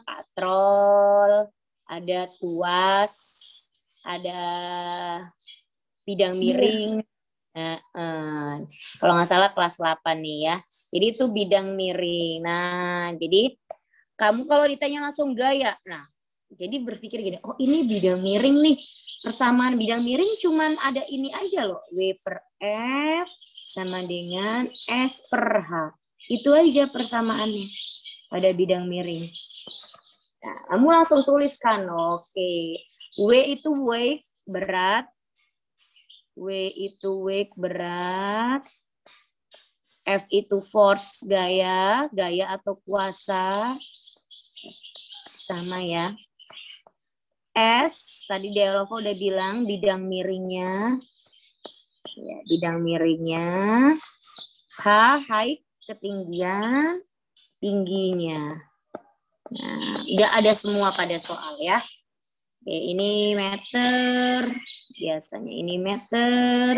Speaker 2: patrol, ada tuas, ada bidang miring. Kalau nggak salah kelas 8 nih ya. Jadi itu bidang miring. Nah, jadi kamu kalau ditanya langsung gaya. Nah, jadi berpikir gini, oh ini bidang miring nih. Persamaan bidang miring cuman ada ini aja loh. W per F sama dengan S per H. Itu aja persamaannya pada bidang miring. Nah, kamu langsung tuliskan. Oke. W itu weight, berat. W itu weight, berat. F itu force, gaya atau kuasa. Sama ya. S, tadi Dealova udah bilang bidang miringnya. Ya, bidang miringnya. H, height, ketinggian, tingginya. Nah, nggak ada semua pada soal ya. Oke, ini meter. Biasanya ini meter,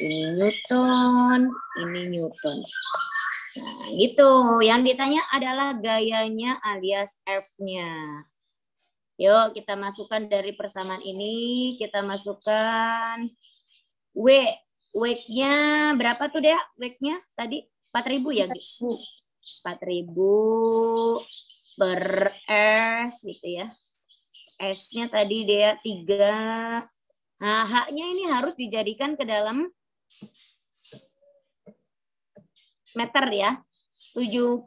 Speaker 2: ini Newton, ini Newton. Nah, gitu. Yang ditanya adalah gayanya alias F-nya. Yuk, kita masukkan dari persamaan ini, kita masukkan W. Weight-nya berapa tuh, Dea? Weight-nya tadi 4.000 ya, guys? 4.000 per S gitu ya. S-nya tadi Dea 3. Nah, H-nya ini harus dijadikan ke dalam meter ya. 75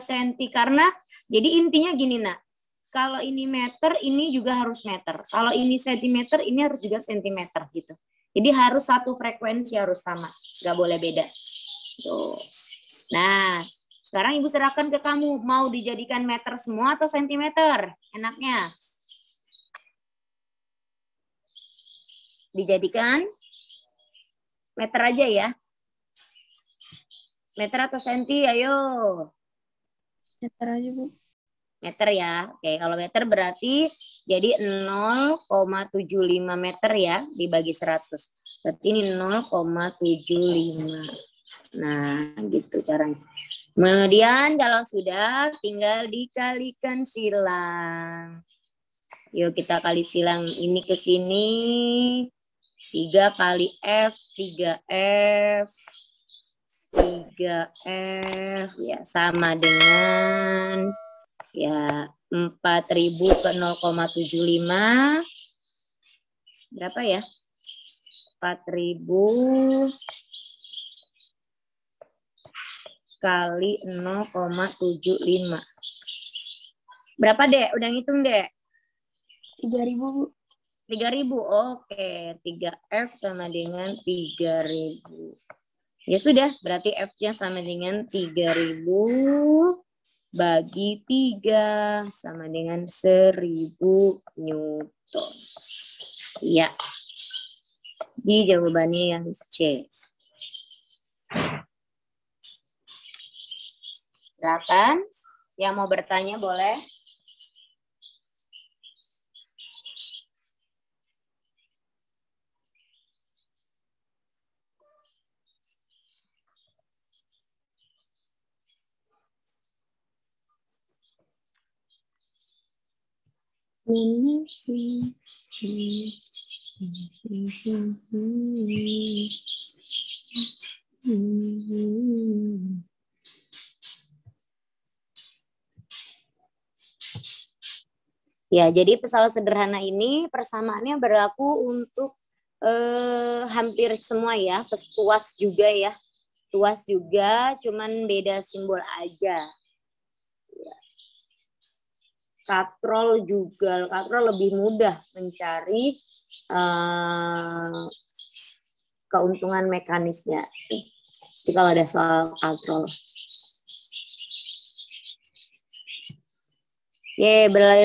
Speaker 2: cm. Karena, jadi intinya gini, nak. kalau ini meter, ini juga harus meter. Kalau ini sentimeter, ini harus juga sentimeter gitu. Jadi harus satu frekuensi, harus sama, nggak boleh beda. Tuh. Nah, sekarang Ibu serahkan ke kamu, mau dijadikan meter semua atau sentimeter? Enaknya. Dijadikan meter aja ya. Meter atau senti, ayo.
Speaker 4: Meter aja, Bu.
Speaker 2: Meter ya. Oke, kalau meter berarti jadi 0,75 meter ya dibagi 100. Berarti ini 0,75. Nah, gitu caranya. Kemudian kalau sudah tinggal dikalikan silang. Yuk kita kali silang ini ke sini. 3 kali F, 3F. 3F ya sama dengan ya 4.000 ke 0,75 berapa ya? 4.000 kali 0,75. Berapa, Dek? Udah ngitung, Dek?
Speaker 4: 3.000, Bu.
Speaker 2: 3.000. Oke, 3F sama dengan 3.000. Ya sudah, berarti F-nya sama dengan 3.000 bagi 3 sama dengan 1.000 Newton. Ya. Di jawabannya yang C. Silakan. Yang mau bertanya boleh. Ya, jadi pesawat sederhana ini persamaannya berlaku untuk hampir semua ya, tuas juga ya. Tuas juga, cuman beda simbol aja. Ya. Katrol juga, katrol lebih mudah mencari keuntungan mekanisnya. Jadi kalau ada soal katrol.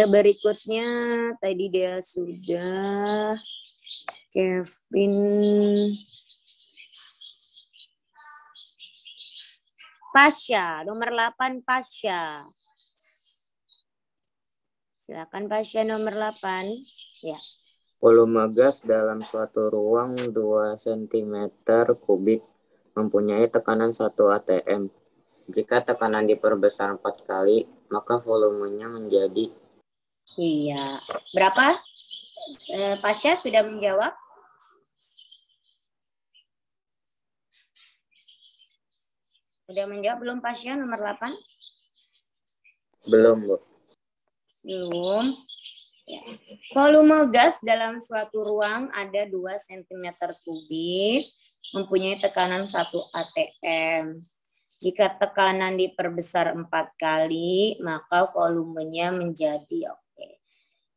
Speaker 2: Berikutnya tadi dia sudah Kevin Pasha, nomor 8 Pasha. Silakan Pasha nomor 8. Ya.
Speaker 6: Volume gas dalam suatu ruang 2 cm kubik mempunyai tekanan 1 atm. Jika tekanan diperbesar 4 kali, maka volumenya menjadi...
Speaker 2: Iya. Berapa? Pasha sudah menjawab? Sudah menjawab belum Pasha nomor 8?
Speaker 6: Belum, Bu.
Speaker 2: Belum. Ya. Volume gas dalam suatu ruang ada 2 cm kubik, mempunyai tekanan 1 atm. Jika tekanan diperbesar 4 kali, maka volumenya menjadi oke.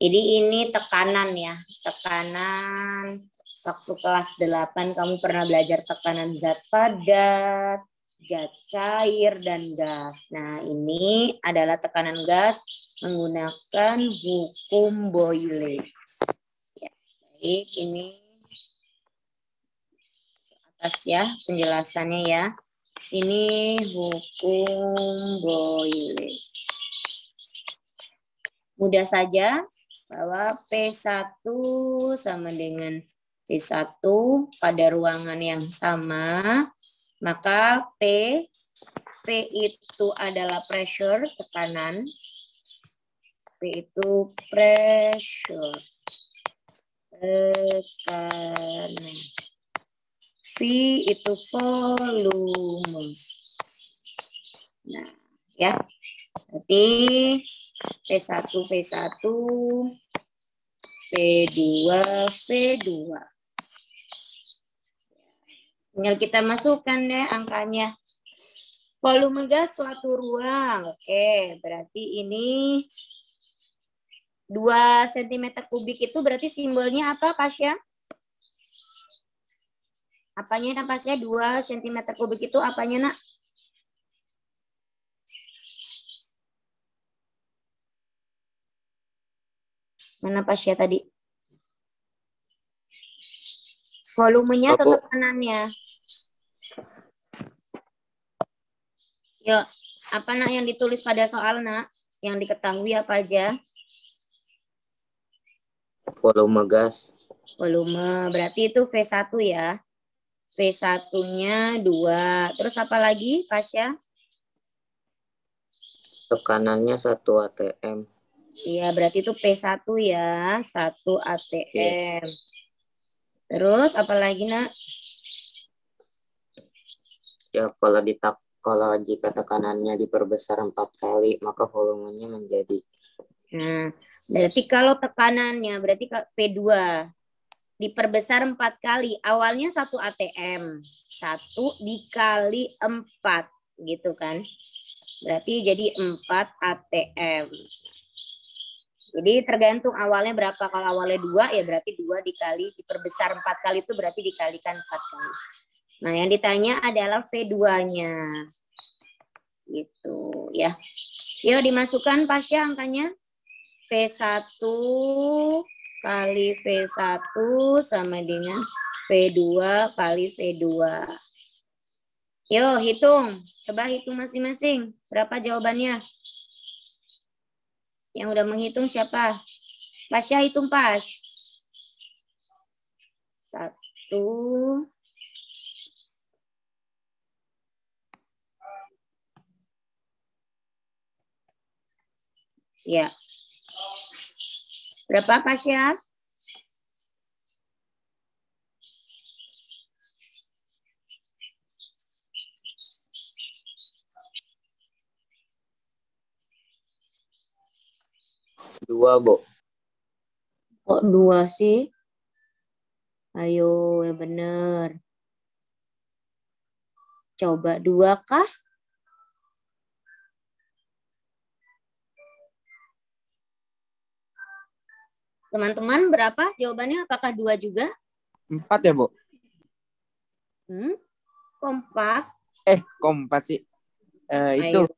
Speaker 2: Jadi ini tekanan ya, tekanan waktu kelas 8 kamu pernah belajar tekanan zat padat, zat cair, dan gas. Nah, ini adalah tekanan gas menggunakan hukum Boyle. Ya, baik, ini atas ya penjelasannya ya. Ini hukum Boyle. Mudah saja bahwa P1 sama dengan P1 pada ruangan yang sama, maka P itu adalah pressure, tekanan. P itu pressure, tekanan. V itu volume. Nah, ya. Berarti P1, P2, V2. Tinggal kita masukkan deh angkanya. Volume gas suatu ruang. Oke, berarti ini 2 cm kubik itu berarti simbolnya apa, Pasya? Apanya, Nak, Pasya? 2 cm kubik itu apanya, Nak? Mana Pasya tadi? Volumenya atau
Speaker 6: Aku
Speaker 2: tekanannya? Yuk, apa, Nak, yang ditulis pada soal, Nak? Yang diketahui apa aja?
Speaker 6: volume gas,
Speaker 2: Volume, berarti itu V1 ya. V1-nya 2. Terus apa lagi, Pasya?
Speaker 6: tekanannya 1 atm.
Speaker 2: Iya, berarti itu P1 ya, 1 atm. Terus apa lagi, Nak?
Speaker 6: Ya, kalau jika tekanannya diperbesar 4 kali, maka volumenya menjadi.
Speaker 2: Nah, berarti kalau tekanannya berarti P2 diperbesar 4 kali. Awalnya 1 atm. 1 dikali 4 gitu kan. Berarti jadi 4 atm. Jadi tergantung awalnya berapa. Kalau awalnya 2 ya berarti 2 dikali diperbesar 4 kali itu berarti dikalikan 4 kali. Nah, yang ditanya adalah V2-nya. Gitu ya. Yuk dimasukkan Pasya angkanya. P1 kali V1 sama dengan V2 kali V2. Yuk hitung. Coba hitung masing-masing. Berapa jawabannya? Yang udah menghitung siapa? Pasya hitung, Pas. 1. Ya. Berapa, Pasya?
Speaker 6: Dua, Bu.
Speaker 2: Kok 2 sih? Ayo, yang bener. Coba 2 kah? Teman-teman berapa jawabannya? Apakah 2 juga?
Speaker 3: 4 ya, Bu?
Speaker 2: Kompak.
Speaker 3: Kok 4 sih? Itu.
Speaker 2: Ayo.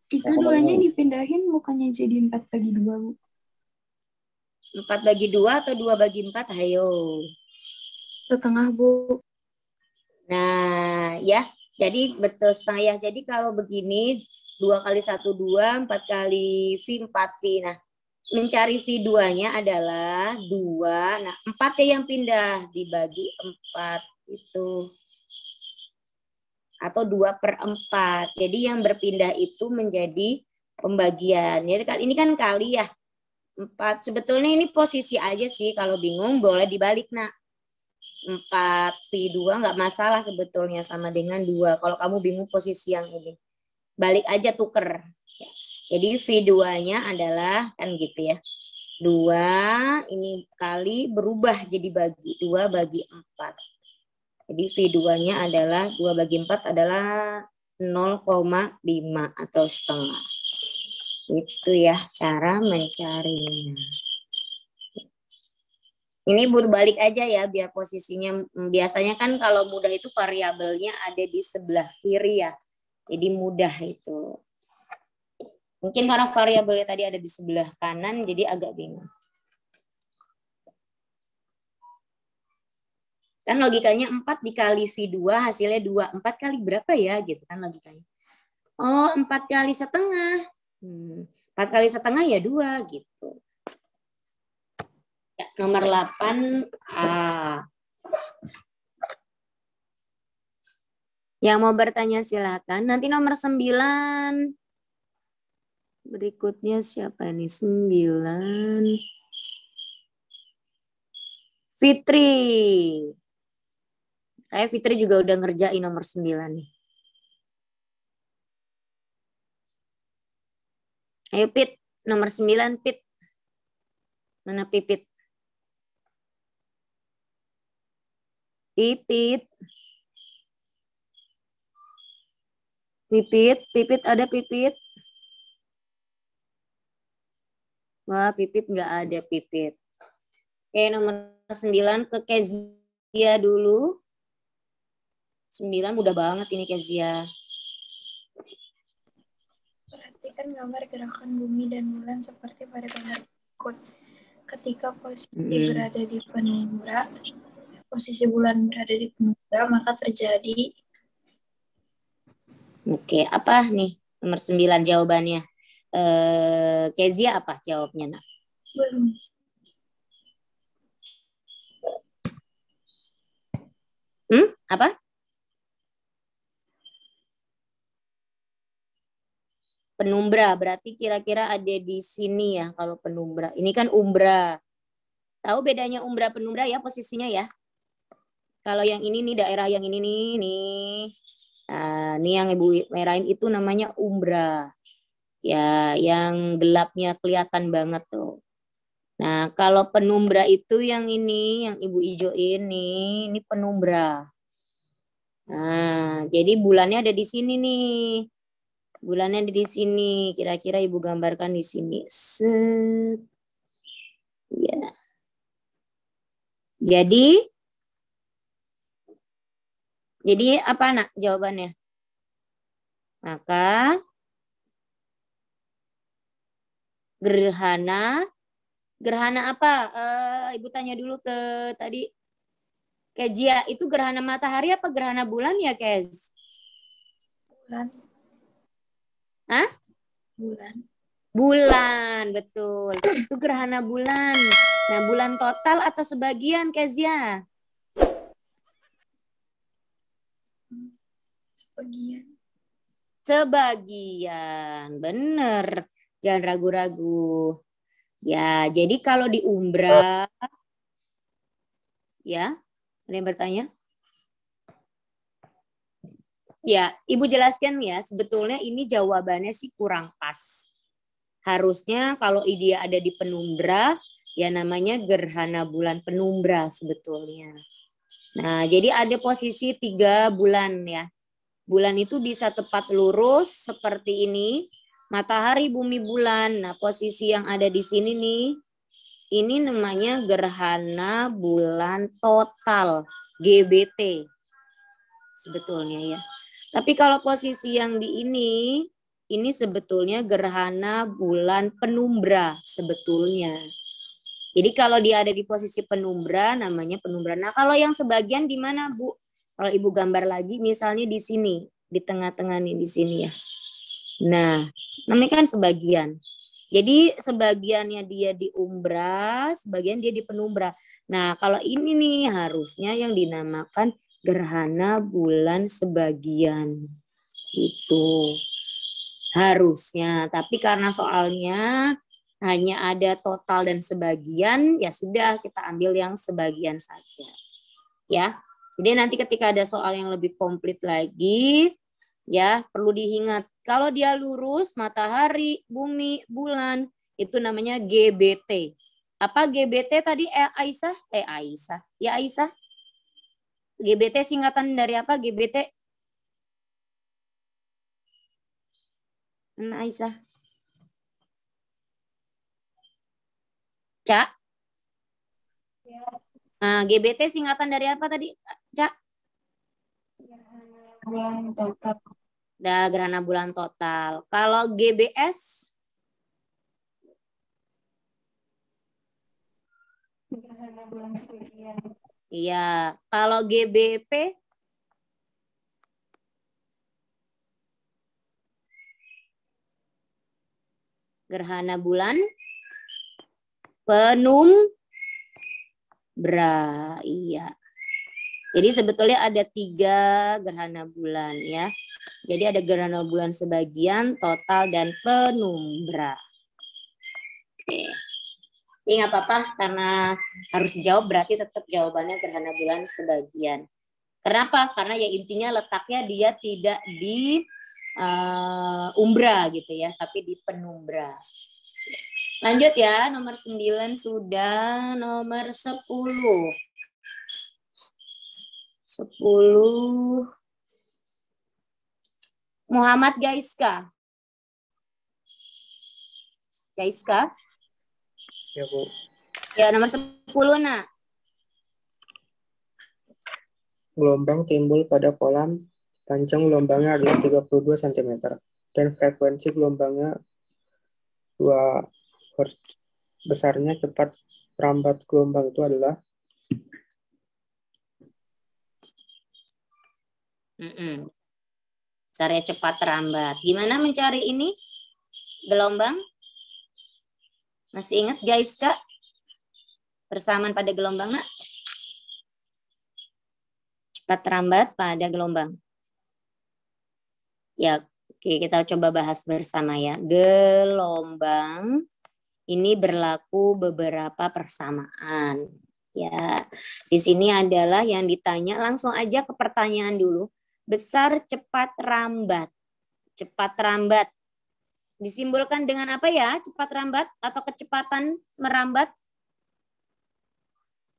Speaker 4: Itu 2-nya dipindahin bukannya jadi 4 bagi 2, Bu?
Speaker 2: 4 bagi 2 atau 2 bagi 4? Ayo.
Speaker 4: Setengah, Bu.
Speaker 2: Nah, ya. Jadi betul setengah ya. Jadi kalau begini 2 kali 1 2, 4 kali V 4 V. Nah, mencari V2-nya adalah 2. Nah, 4 ya yang pindah dibagi 4 itu. Atau 2/4. Jadi yang berpindah itu menjadi pembagian. Jadi ini kan kali ya. 4. Sebetulnya ini posisi aja sih. Kalau bingung boleh dibalik, Nak. 4 V2 nggak masalah sebetulnya sama dengan 2. Kalau kamu bingung posisi yang ini. Balik aja tuker. Jadi V2-nya adalah kan gitu ya. 2 ini kali berubah jadi bagi 2 bagi 4. Jadi V2-nya adalah 2 bagi 4 adalah 0,5 atau setengah. Itu ya cara mencarinya. Ini buat balik aja ya biar posisinya. Biasanya kan kalau mudah itu variabelnya ada di sebelah kiri ya. Jadi mudah itu. Mungkin karena variabelnya tadi ada di sebelah kanan jadi agak bingung. Kan logikanya 4 dikali V2 hasilnya 2. 4 kali berapa ya gitu kan logikanya. Oh 4 kali setengah. 4 kali setengah ya 2 gitu. Ya, nomor 8A. Yang mau bertanya silakan. Nanti nomor 9. Berikutnya siapa ini? 9. Fitri. Kayak Fitri juga udah ngerjain nomor 9 nih. Ayo Pit, nomor 9 Pit. Mana Pipit? Pipit. Pipit, Pipit ada Pipit. Wah, Pipit nggak ada, Pipit. Oke, nomor 9 ke Kezia dulu. 9 mudah banget ini, Kezia.
Speaker 4: Perhatikan gambar gerakan bumi dan bulan seperti pada gambar berikut. Ketika posisi berada di penumbra, posisi bulan berada di penumbra, maka terjadi.
Speaker 2: Oke, apa nih nomor 9 jawabannya? Kezia apa jawabnya, Nak?
Speaker 4: Belum.
Speaker 2: Apa? Penumbra, berarti kira-kira ada di sini ya kalau penumbra. Ini kan umbra. Tahu bedanya umbra penumbra ya posisinya ya? Kalau yang ini nih daerah yang ini nih. Nah, ini yang Ibu merahin itu namanya umbra. Ya, yang gelapnya kelihatan banget tuh. Nah, kalau penumbra itu yang ini, yang Ibu ijoin ini penumbra. Nah, jadi bulannya ada di sini nih. Bulannya ada di sini. Kira-kira Ibu gambarkan di sini. Set. Ya. Jadi apa, Nak, jawabannya? Maka gerhana apa? Ibu tanya dulu ke tadi Kezia, itu gerhana matahari apa gerhana bulan ya, Kez?
Speaker 4: Bulan.
Speaker 2: Hah?
Speaker 4: Bulan.
Speaker 2: Bulan, betul. Itu gerhana bulan. Nah, bulan total atau sebagian, Kezia? Sebagian, bener. Jangan ragu-ragu. Ya, jadi kalau di umbra, ya, ada yang bertanya? Ya, Ibu jelaskan ya, sebetulnya ini jawabannya sih kurang pas. Harusnya kalau dia ada di penumbra, ya namanya gerhana bulan penumbra sebetulnya. Nah, jadi ada posisi 3 bulan ya. Bulan itu bisa tepat lurus seperti ini. Matahari, bumi, bulan. Nah, posisi yang ada di sini nih, ini namanya gerhana bulan total, GBT. Sebetulnya ya. Tapi kalau posisi yang di ini sebetulnya gerhana bulan penumbra sebetulnya. Jadi kalau dia ada di posisi penumbra, namanya penumbra. Nah, kalau yang sebagian di mana, Bu? Kalau Ibu gambar lagi, misalnya di sini, di tengah-tengah nih, di sini ya. Nah, namanya kan sebagian. Jadi sebagiannya dia di umbra, sebagian dia di penumbra. Nah, kalau ini nih harusnya yang dinamakan gerhana bulan sebagian. Itu harusnya. Tapi karena soalnya hanya ada total dan sebagian, ya sudah kita ambil yang sebagian saja. Ya. Jadi nanti ketika ada soal yang lebih komplit lagi, ya perlu diingat. Kalau dia lurus, matahari, bumi, bulan, itu namanya GBT. Apa GBT tadi, Aisyah? Aisyah. Ya Aisyah? GBT singkatan dari apa GBT? Aisyah. Cak? Nah, GBT singkatan dari apa tadi, Cak?
Speaker 8: Bulan total.
Speaker 2: Gerhana bulan total. Kalau GBS?
Speaker 8: Gerhana bulan sebagian.
Speaker 2: Iya. Kalau GBP? Gerhana bulan penumbra. Iya. Jadi sebetulnya ada 3 gerhana bulan ya. Jadi ada gerhana bulan sebagian, total, dan penumbra. Oke. Ini nggak apa-apa karena harus dijawab berarti tetap jawabannya gerhana bulan sebagian. Kenapa? Karena ya intinya letaknya dia tidak di umbra gitu ya, tapi di penumbra. Lanjut ya, nomor 9 sudah, nomor 10. 10. Muhammad Gaiska. Gaiska.
Speaker 9: Ya, Bu.
Speaker 2: Ya, nomor 10, Nak.
Speaker 9: Gelombang timbul pada kolam, panjang gelombangnya adalah 32 cm, dan frekuensi gelombangnya 2 Hz. Besarnya cepat rambat gelombang itu adalah
Speaker 2: Caranya cepat rambat. Gimana mencari ini? Gelombang? Masih ingat guys, Kak? Persamaan pada gelombang, Nak? Cepat rambat pada gelombang. Ya, oke, kita coba bahas bersama ya. Gelombang ini berlaku beberapa persamaan. Ya, di sini adalah yang ditanya, langsung aja ke pertanyaan dulu. Besar, cepat, rambat. Cepat rambat. Disimbolkan dengan apa ya? Cepat rambat atau kecepatan merambat?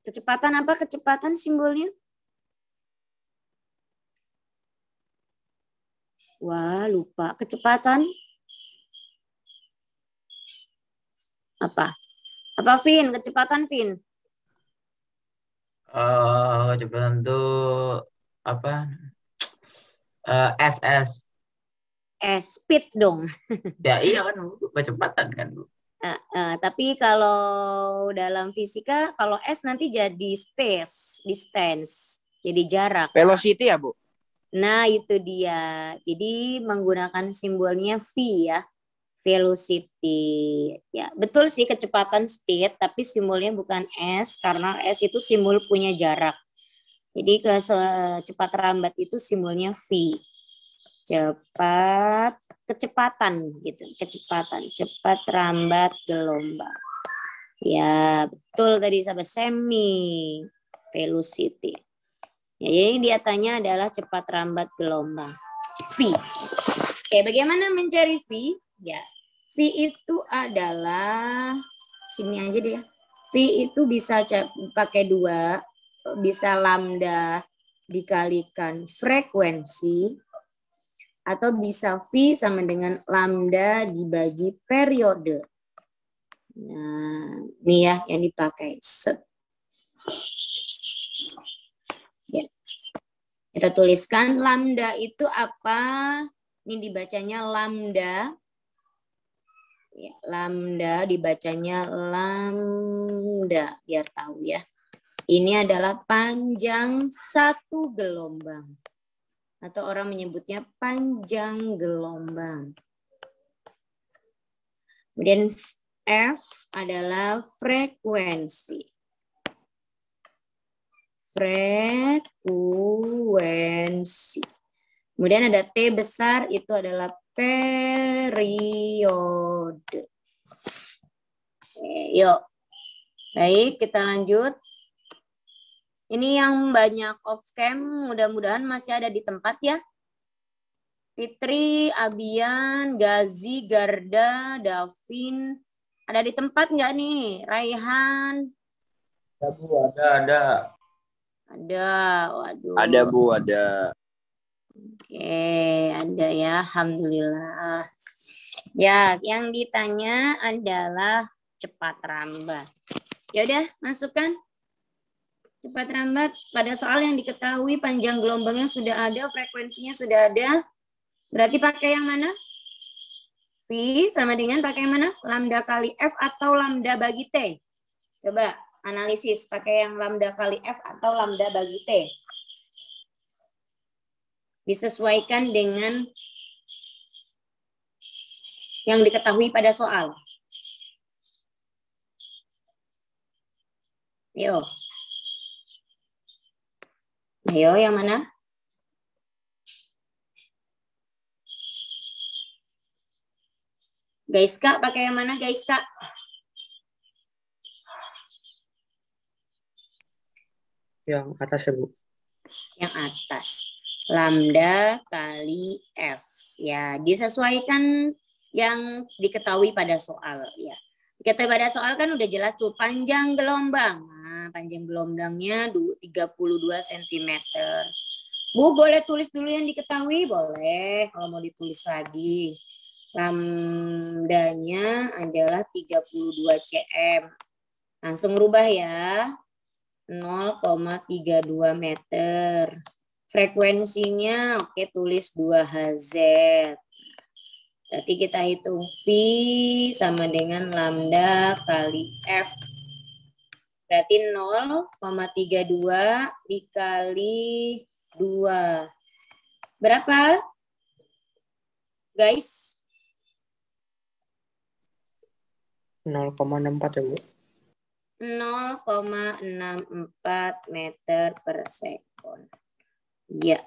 Speaker 2: Kecepatan apa? Kecepatan simbolnya? Wah, lupa. Kecepatan? Apa? Apa, Vin? Kecepatan, Vin?
Speaker 5: Kecepatan tuh apa? SS.
Speaker 2: Speed dong.
Speaker 5: Ya iya kan, kecepatan kan, Bu.
Speaker 2: Tapi kalau dalam fisika, kalau S nanti jadi space, distance, jadi jarak.
Speaker 3: Velocity ya, Bu?
Speaker 2: Nah, itu dia. Jadi menggunakan simbolnya V ya, velocity. Ya, betul sih kecepatan speed, tapi simbolnya bukan S karena S itu simbol punya jarak. Jadi cepat rambat itu simbolnya V. Cepat, kecepatan gitu, kecepatan, cepat rambat gelombang. Ya, betul tadi sahabat, semi velocity. Ya, jadi dia tanya adalah cepat rambat gelombang. V. Oke, bagaimana mencari V? Ya, V itu adalah sini aja deh ya. V itu bisa pakai 2, bisa lambda dikalikan frekuensi, atau bisa V sama dengan lambda dibagi periode. Nah, ini ya yang dipakai. Set. Ya. Kita tuliskan lambda itu apa? Ini dibacanya lambda. Ya, lambda dibacanya lambda, biar tahu ya. Ini adalah panjang satu gelombang. Atau orang menyebutnya panjang gelombang. Kemudian F adalah frekuensi. Frekuensi. Kemudian ada T besar, itu adalah periode. Yuk. Baik, kita lanjut. Ini yang banyak off cam, mudah-mudahan masih ada di tempat ya. Fitri, Abian, Gazi, Garda, Davin. Ada di tempat nggak nih? Raihan?
Speaker 5: Ada, Bu, ada.
Speaker 2: Ada, waduh.
Speaker 3: Ada, Bu, ada.
Speaker 2: Oke, ada ya, alhamdulillah. Ya, yang ditanya adalah cepat rambat. Ya udah, masukkan. Cepat rambat pada soal yang diketahui panjang gelombangnya sudah ada, frekuensinya sudah ada. Berarti pakai yang mana? V sama dengan pakai yang mana? Lambda kali F atau lambda bagi T? Coba analisis, pakai yang lambda kali F atau lambda bagi T. Disesuaikan dengan yang diketahui pada soal. Yuk. Ayo, yang mana? Guys, Kak, pakai yang mana, guys, Kak?
Speaker 9: yang atas ya, Bu.
Speaker 2: Yang atas. Lambda kali F. Ya, disesuaikan yang diketahui pada soal. Ya. Diketahui pada soal kan udah jelas tuh, panjang gelombang. Nah, panjang gelombangnya 32 cm. Bu, boleh tulis dulu yang diketahui? Boleh, kalau mau ditulis lagi. Lambdanya adalah 32 cm. Langsung rubah ya. 0,32 meter. Frekuensinya oke, tulis 2Hz. Berarti kita hitung V sama dengan lambda kali F. Berarti 0,32 dikali 2. Berapa? Guys?
Speaker 9: 0,64 ya, Bu.
Speaker 2: 0,64 meter per sekon. Ya.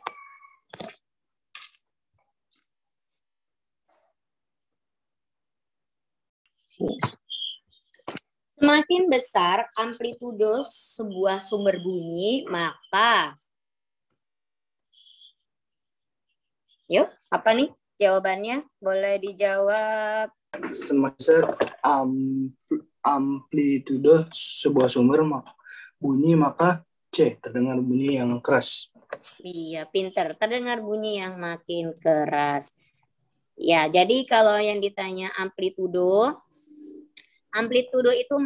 Speaker 2: Semakin besar amplitudo sebuah sumber bunyi, maka yuk, apa nih jawabannya? Boleh dijawab.
Speaker 7: Semakin besar amplitudo sebuah sumber bunyi, maka C, terdengar bunyi yang keras.
Speaker 2: Iya, pinter. Terdengar bunyi yang makin keras. Ya, jadi kalau yang ditanya amplitudo itu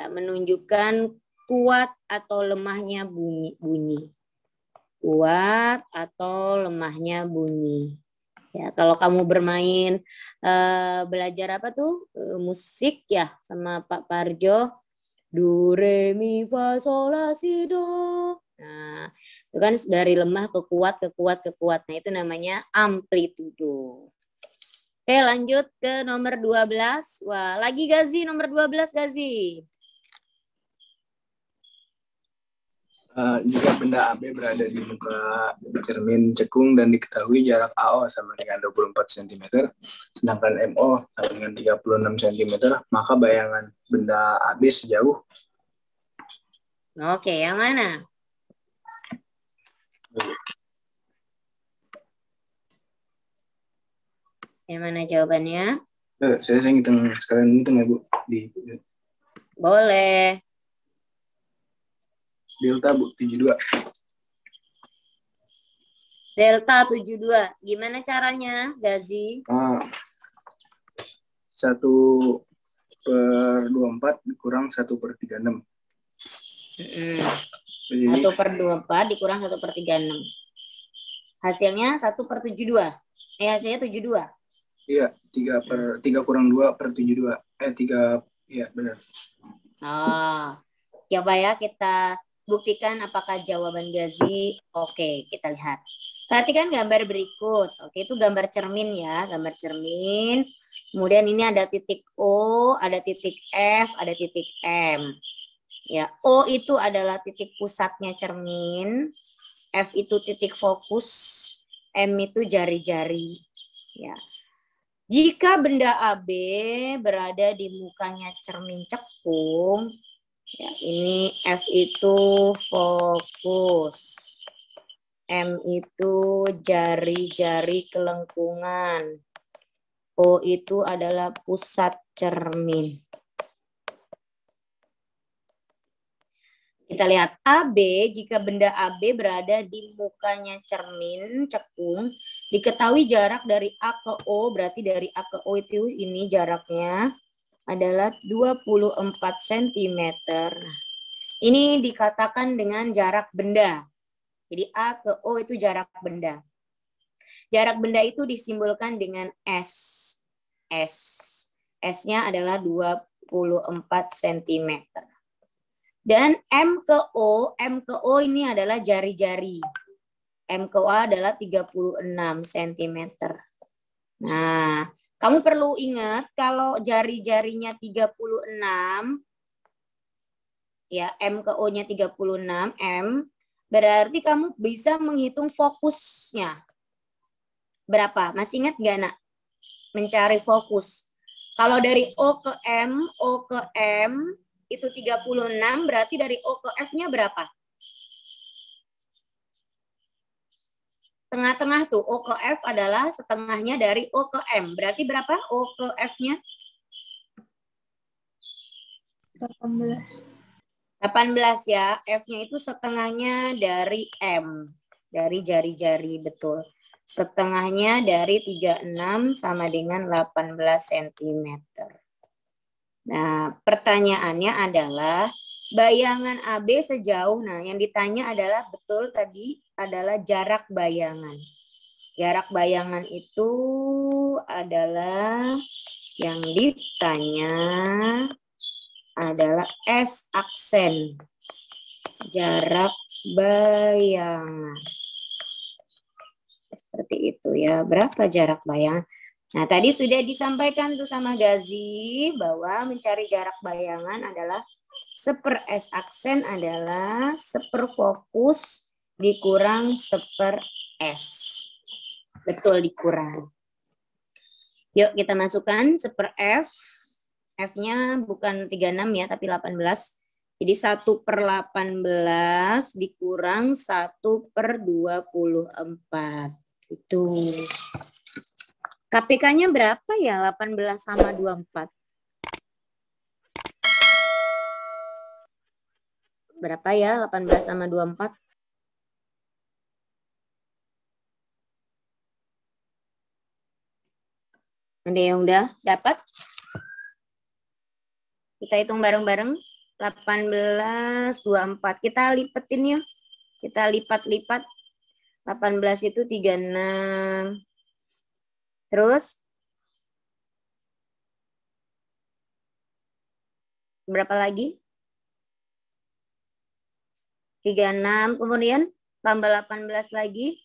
Speaker 2: menunjukkan kuat atau lemahnya bunyi. Kuat atau lemahnya bunyi. Ya, kalau kamu bermain belajar apa tuh? Musik ya sama Pak Parjo. Do, re, mi, fa, sol, la, si, do. Nah, itu kan dari lemah ke kuat, ke kuat, ke kuat. Nah, itu namanya amplitudo. Oke, lanjut ke nomor 12. Wah, lagi Gazi, nomor 12 Gazi.
Speaker 7: Jika benda AB berada di muka cermin cekung dan diketahui jarak AO sama dengan 24 cm, sedangkan MO sama dengan 36 cm, maka bayangan benda AB sejauh.
Speaker 2: Oke, yang mana? Yang mana jawabannya?
Speaker 7: Saya ngitung sekalian ngitung ya, Bu.
Speaker 2: Boleh.
Speaker 7: Delta, Bu, 72.
Speaker 2: Delta 72. Gimana caranya, Gazi?
Speaker 7: 1/24 dikurang 1/36.
Speaker 2: 1/24 dikurang 1/36. Hasilnya 1/72. Hasilnya 72.
Speaker 7: Iya, 3 kurang 2/72. 3, ya benar.
Speaker 2: Coba ya kita buktikan apakah jawaban Gazi. Oke, kita lihat. Perhatikan gambar berikut. Oke, itu gambar cermin ya, gambar cermin. Kemudian ini ada titik O, ada titik F, ada titik M. Ya, O itu adalah titik pusatnya cermin, F itu titik fokus, M itu jari-jari. Ya. Jika benda AB berada di mukanya cermin cekung, ya, ini F itu fokus, M itu jari-jari kelengkungan, O itu adalah pusat cermin. Kita lihat AB, jika benda AB berada di mukanya cermin cekung, diketahui jarak dari A ke O, berarti dari A ke O itu ini jaraknya adalah 24 cm. Ini dikatakan dengan jarak benda. Jadi A ke O itu jarak benda. Jarak benda itu disimbolkan dengan S. S-nya adalah 24 cm. Dan M ke O ini adalah jari-jari. M ke O adalah 36 cm. Nah, kamu perlu ingat kalau jari-jarinya 36, ya M ke O-nya 36, M, berarti kamu bisa menghitung fokusnya. Berapa? Masih ingat nggak, Nak? Mencari fokus. Kalau dari O ke M itu 36, berarti dari O ke F-nya berapa? Tengah-tengah tuh, O ke F adalah setengahnya dari O ke M. Berarti berapa O ke F-nya?
Speaker 4: 18.
Speaker 2: 18 ya. F-nya itu setengahnya dari M. Dari jari-jari, betul. Setengahnya dari 36 sama dengan 18 cm. Nah, pertanyaannya adalah bayangan AB sejauh, nah yang ditanya adalah betul tadi adalah jarak bayangan. Jarak bayangan itu adalah yang ditanya adalah S aksen. Jarak bayangan. Seperti itu ya. Berapa jarak bayangan? Nah, tadi sudah disampaikan tuh sama Gazi bahwa mencari jarak bayangan adalah seper S aksen adalah seper fokus dikurang seper S. Betul dikurang. Yuk kita masukkan seper F. F-nya bukan 36 ya, tapi 18. Jadi 1/18 dikurang 1/24. Itu. KPK-nya berapa ya? 18 sama 24. Berapa ya 18 sama 24? Ada yang udah dapat? Kita hitung bareng-bareng. 18, 24. Kita lipetin ya. Kita lipat-lipat. 18 itu 36. Terus? Berapa lagi? 36. Kemudian tambah 18 lagi.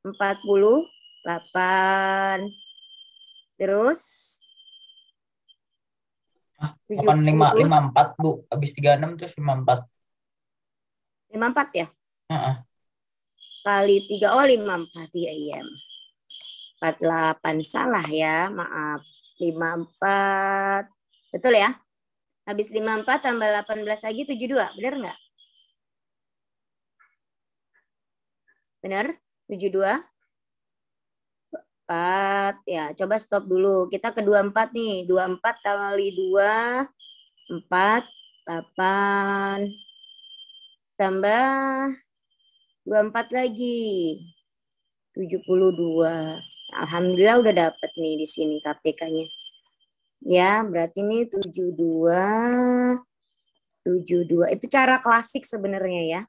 Speaker 2: 48. Terus?
Speaker 5: 54 Bu. Habis 36 terus 54.
Speaker 2: 54 ya?
Speaker 5: Heeh.
Speaker 2: Kali 3. Oh 54. Iya. 48. Salah ya. Maaf. 54. Betul ya? Habis 54 tambah 18 lagi 72. Benar nggak? Benar? 72? 4. Ya, coba stop dulu. Kita ke 24 nih. 24 kali 2, 4, 8. Tambah 24 lagi. 72. Alhamdulillah udah dapet nih di sini KPK-nya. Ya, berarti ini 72. 72. Itu cara klasik sebenarnya ya.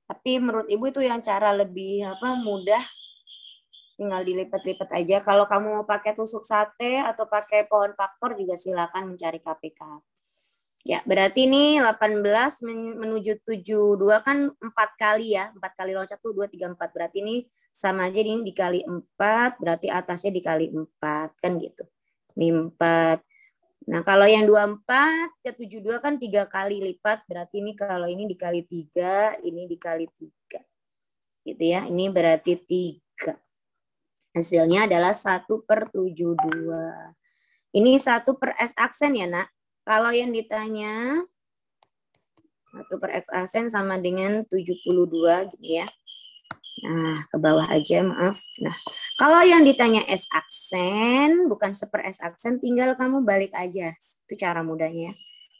Speaker 2: Tapi menurut Ibu itu yang cara lebih mudah. Tinggal dilipat-lipat aja. Kalau kamu mau pakai tusuk sate atau pakai pohon faktor juga silakan mencari KPK. Ya, berarti ini 18 menuju 72 kan 4 kali ya. 4 kali loncat tuh 2, 3, 4. Berarti ini sama aja ini dikali 4, berarti atasnya dikali 4. Kan gitu. Ini 4. Nah, kalau yang 24 ke 72 kan 3 kali lipat. Berarti ini kalau ini dikali 3, ini dikali 3. Gitu ya. Ini berarti 3. Hasilnya adalah 1/72. Ini 1/S aksen ya, Nak. Kalau yang ditanya 1/X aksen sama dengan 72 gitu ya. Nah, ke bawah aja, maaf. Nah, kalau yang ditanya S aksen, bukan seper-S aksen, tinggal kamu balik aja. Itu cara mudahnya.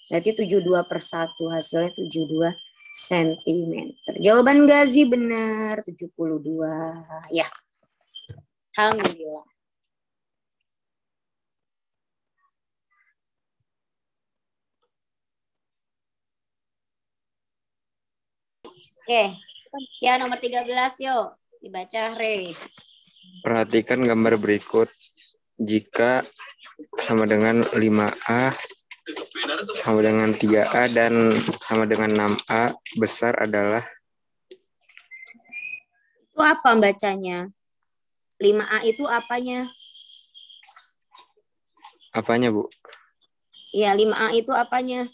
Speaker 2: Berarti 72/1, hasilnya 72 cm. Jawaban Gazi benar, 72. Ya. Alhamdulillah. Oke. Ya, nomor 13 yuk. Dibaca, Re.
Speaker 10: Perhatikan gambar berikut. Jika sama dengan 5A, sama dengan 3A, dan sama dengan 6A, besar adalah?
Speaker 2: Itu apa bacanya? 5A itu apanya?
Speaker 10: Apanya, Bu?
Speaker 2: Iya, 5A itu apanya?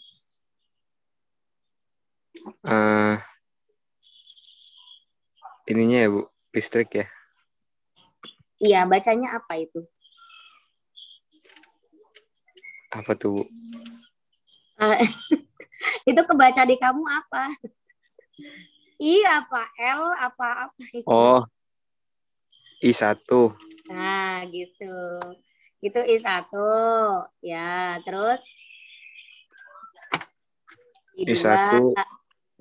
Speaker 10: Ininya ya, Bu, listrik ya?
Speaker 2: Iya, bacanya apa itu?
Speaker 10: Apa tuh, Bu?
Speaker 2: Itu kebaca di kamu apa? I apa? L apa itu?
Speaker 10: Oh, I1.
Speaker 2: Nah, gitu. Itu I1. Ya, terus I2.
Speaker 10: I1.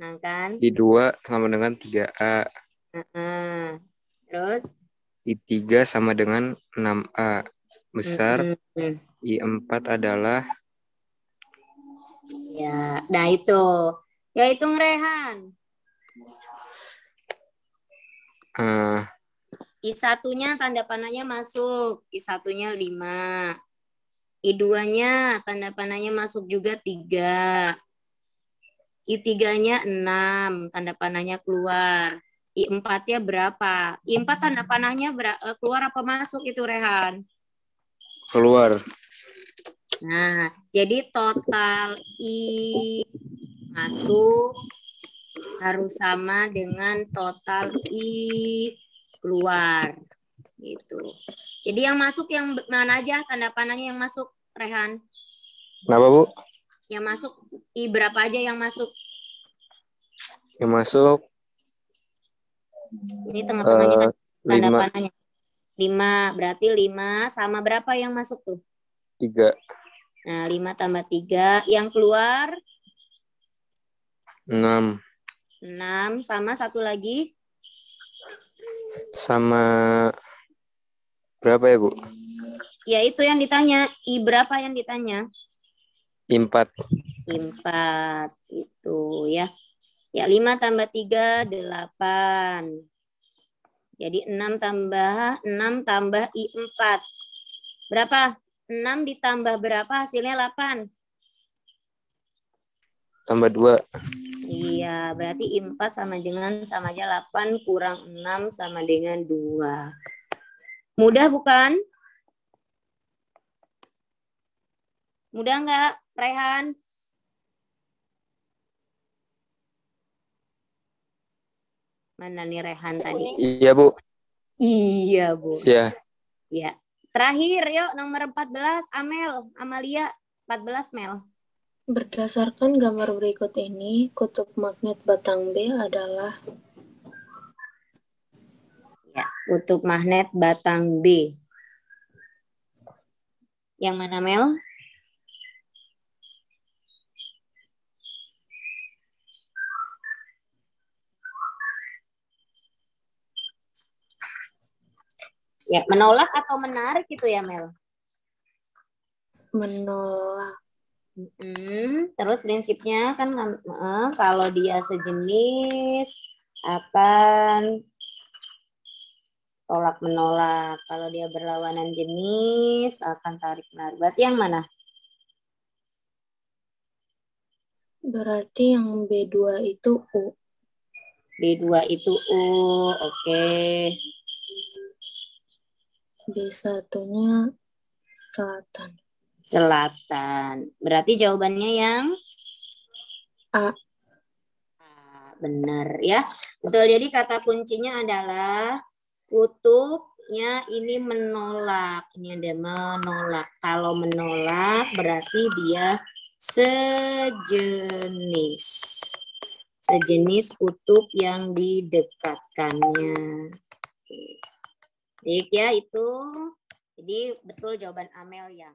Speaker 2: Nah, kan?
Speaker 10: I2 sama dengan 3A.
Speaker 2: Terus?
Speaker 10: I3 sama dengan 6A. Besar I4 adalah
Speaker 2: Ya, nah itu. Ya hitung Rehan. I1-nya tanda panahnya masuk. I1-nya 5. I2-nya tanda panahnya masuk juga 3. I3-nya 6. Tanda panahnya keluar. I4-nya berapa? I4 tanda panahnya keluar apa masuk itu Rehan?
Speaker 10: keluar.
Speaker 2: Nah, jadi total I masuk harus sama dengan total I keluar. Gitu. Jadi yang masuk yang mana aja tanda panahnya yang masuk, Rehan?
Speaker 10: Kenapa, Bu?
Speaker 2: Yang masuk I berapa aja yang masuk?
Speaker 10: Yang masuk
Speaker 2: Ini tengah-tengahnya tanda
Speaker 10: 5.
Speaker 2: panahnya. 5, berarti 5 sama berapa yang masuk tuh?
Speaker 10: 3.
Speaker 2: Nah, 5 tambah 3. Yang keluar?
Speaker 10: 6.
Speaker 2: 6 sama satu lagi?
Speaker 10: Sama berapa ya, Bu?
Speaker 2: Ya itu yang ditanya. I berapa yang ditanya?
Speaker 10: 4.
Speaker 2: 4. Itu ya. Ya 5 tambah 3, 8. Jadi 6 tambah I4. Berapa? 6 ditambah berapa hasilnya 8?
Speaker 10: Tambah 2.
Speaker 2: Iya, berarti I4 sama aja 8 kurang 6 sama dengan 2. Mudah bukan? Mudah nggak, Rehan? Mana nih Rehan tadi?
Speaker 10: Iya, Bu.
Speaker 2: Iya, Bu.
Speaker 10: Iya.
Speaker 2: Ya. Terakhir, yuk nomor 14, Amalia, 14, Mel.
Speaker 4: Berdasarkan gambar berikut ini, kutub magnet batang B adalah
Speaker 2: Ya, kutub magnet batang B. Yang mana, Mel? Ya, menolak atau menarik gitu ya, Mel?
Speaker 4: menolak.
Speaker 2: Terus prinsipnya kan kalau dia sejenis akan tolak menolak. Kalau dia berlawanan jenis akan tarik menarik. Berarti yang mana?
Speaker 4: Berarti yang B2 itu U.
Speaker 2: B2 itu U, oke.
Speaker 4: B1-nya selatan.
Speaker 2: Selatan. Berarti jawabannya yang
Speaker 4: A.
Speaker 2: Benar ya. Betul, jadi kata kuncinya adalah kutubnya ini menolak. Ini ada menolak. Kalau menolak berarti dia sejenis. Sejenis kutub yang didekatkannya. Baik ya itu. Jadi betul jawaban Amel ya.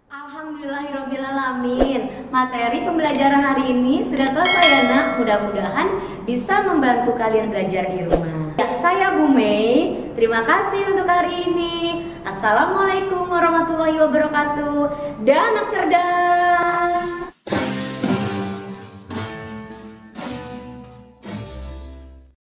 Speaker 1: Alhamdulillahirrabbilalamin. Materi pembelajaran hari ini sudah selesai ya nak. Mudah-mudahan bisa membantu kalian belajar di rumah. Ya, saya Bu Mei. Terima kasih untuk hari ini. Assalamualaikum warahmatullahi wabarakatuh. Dan anak cerdas.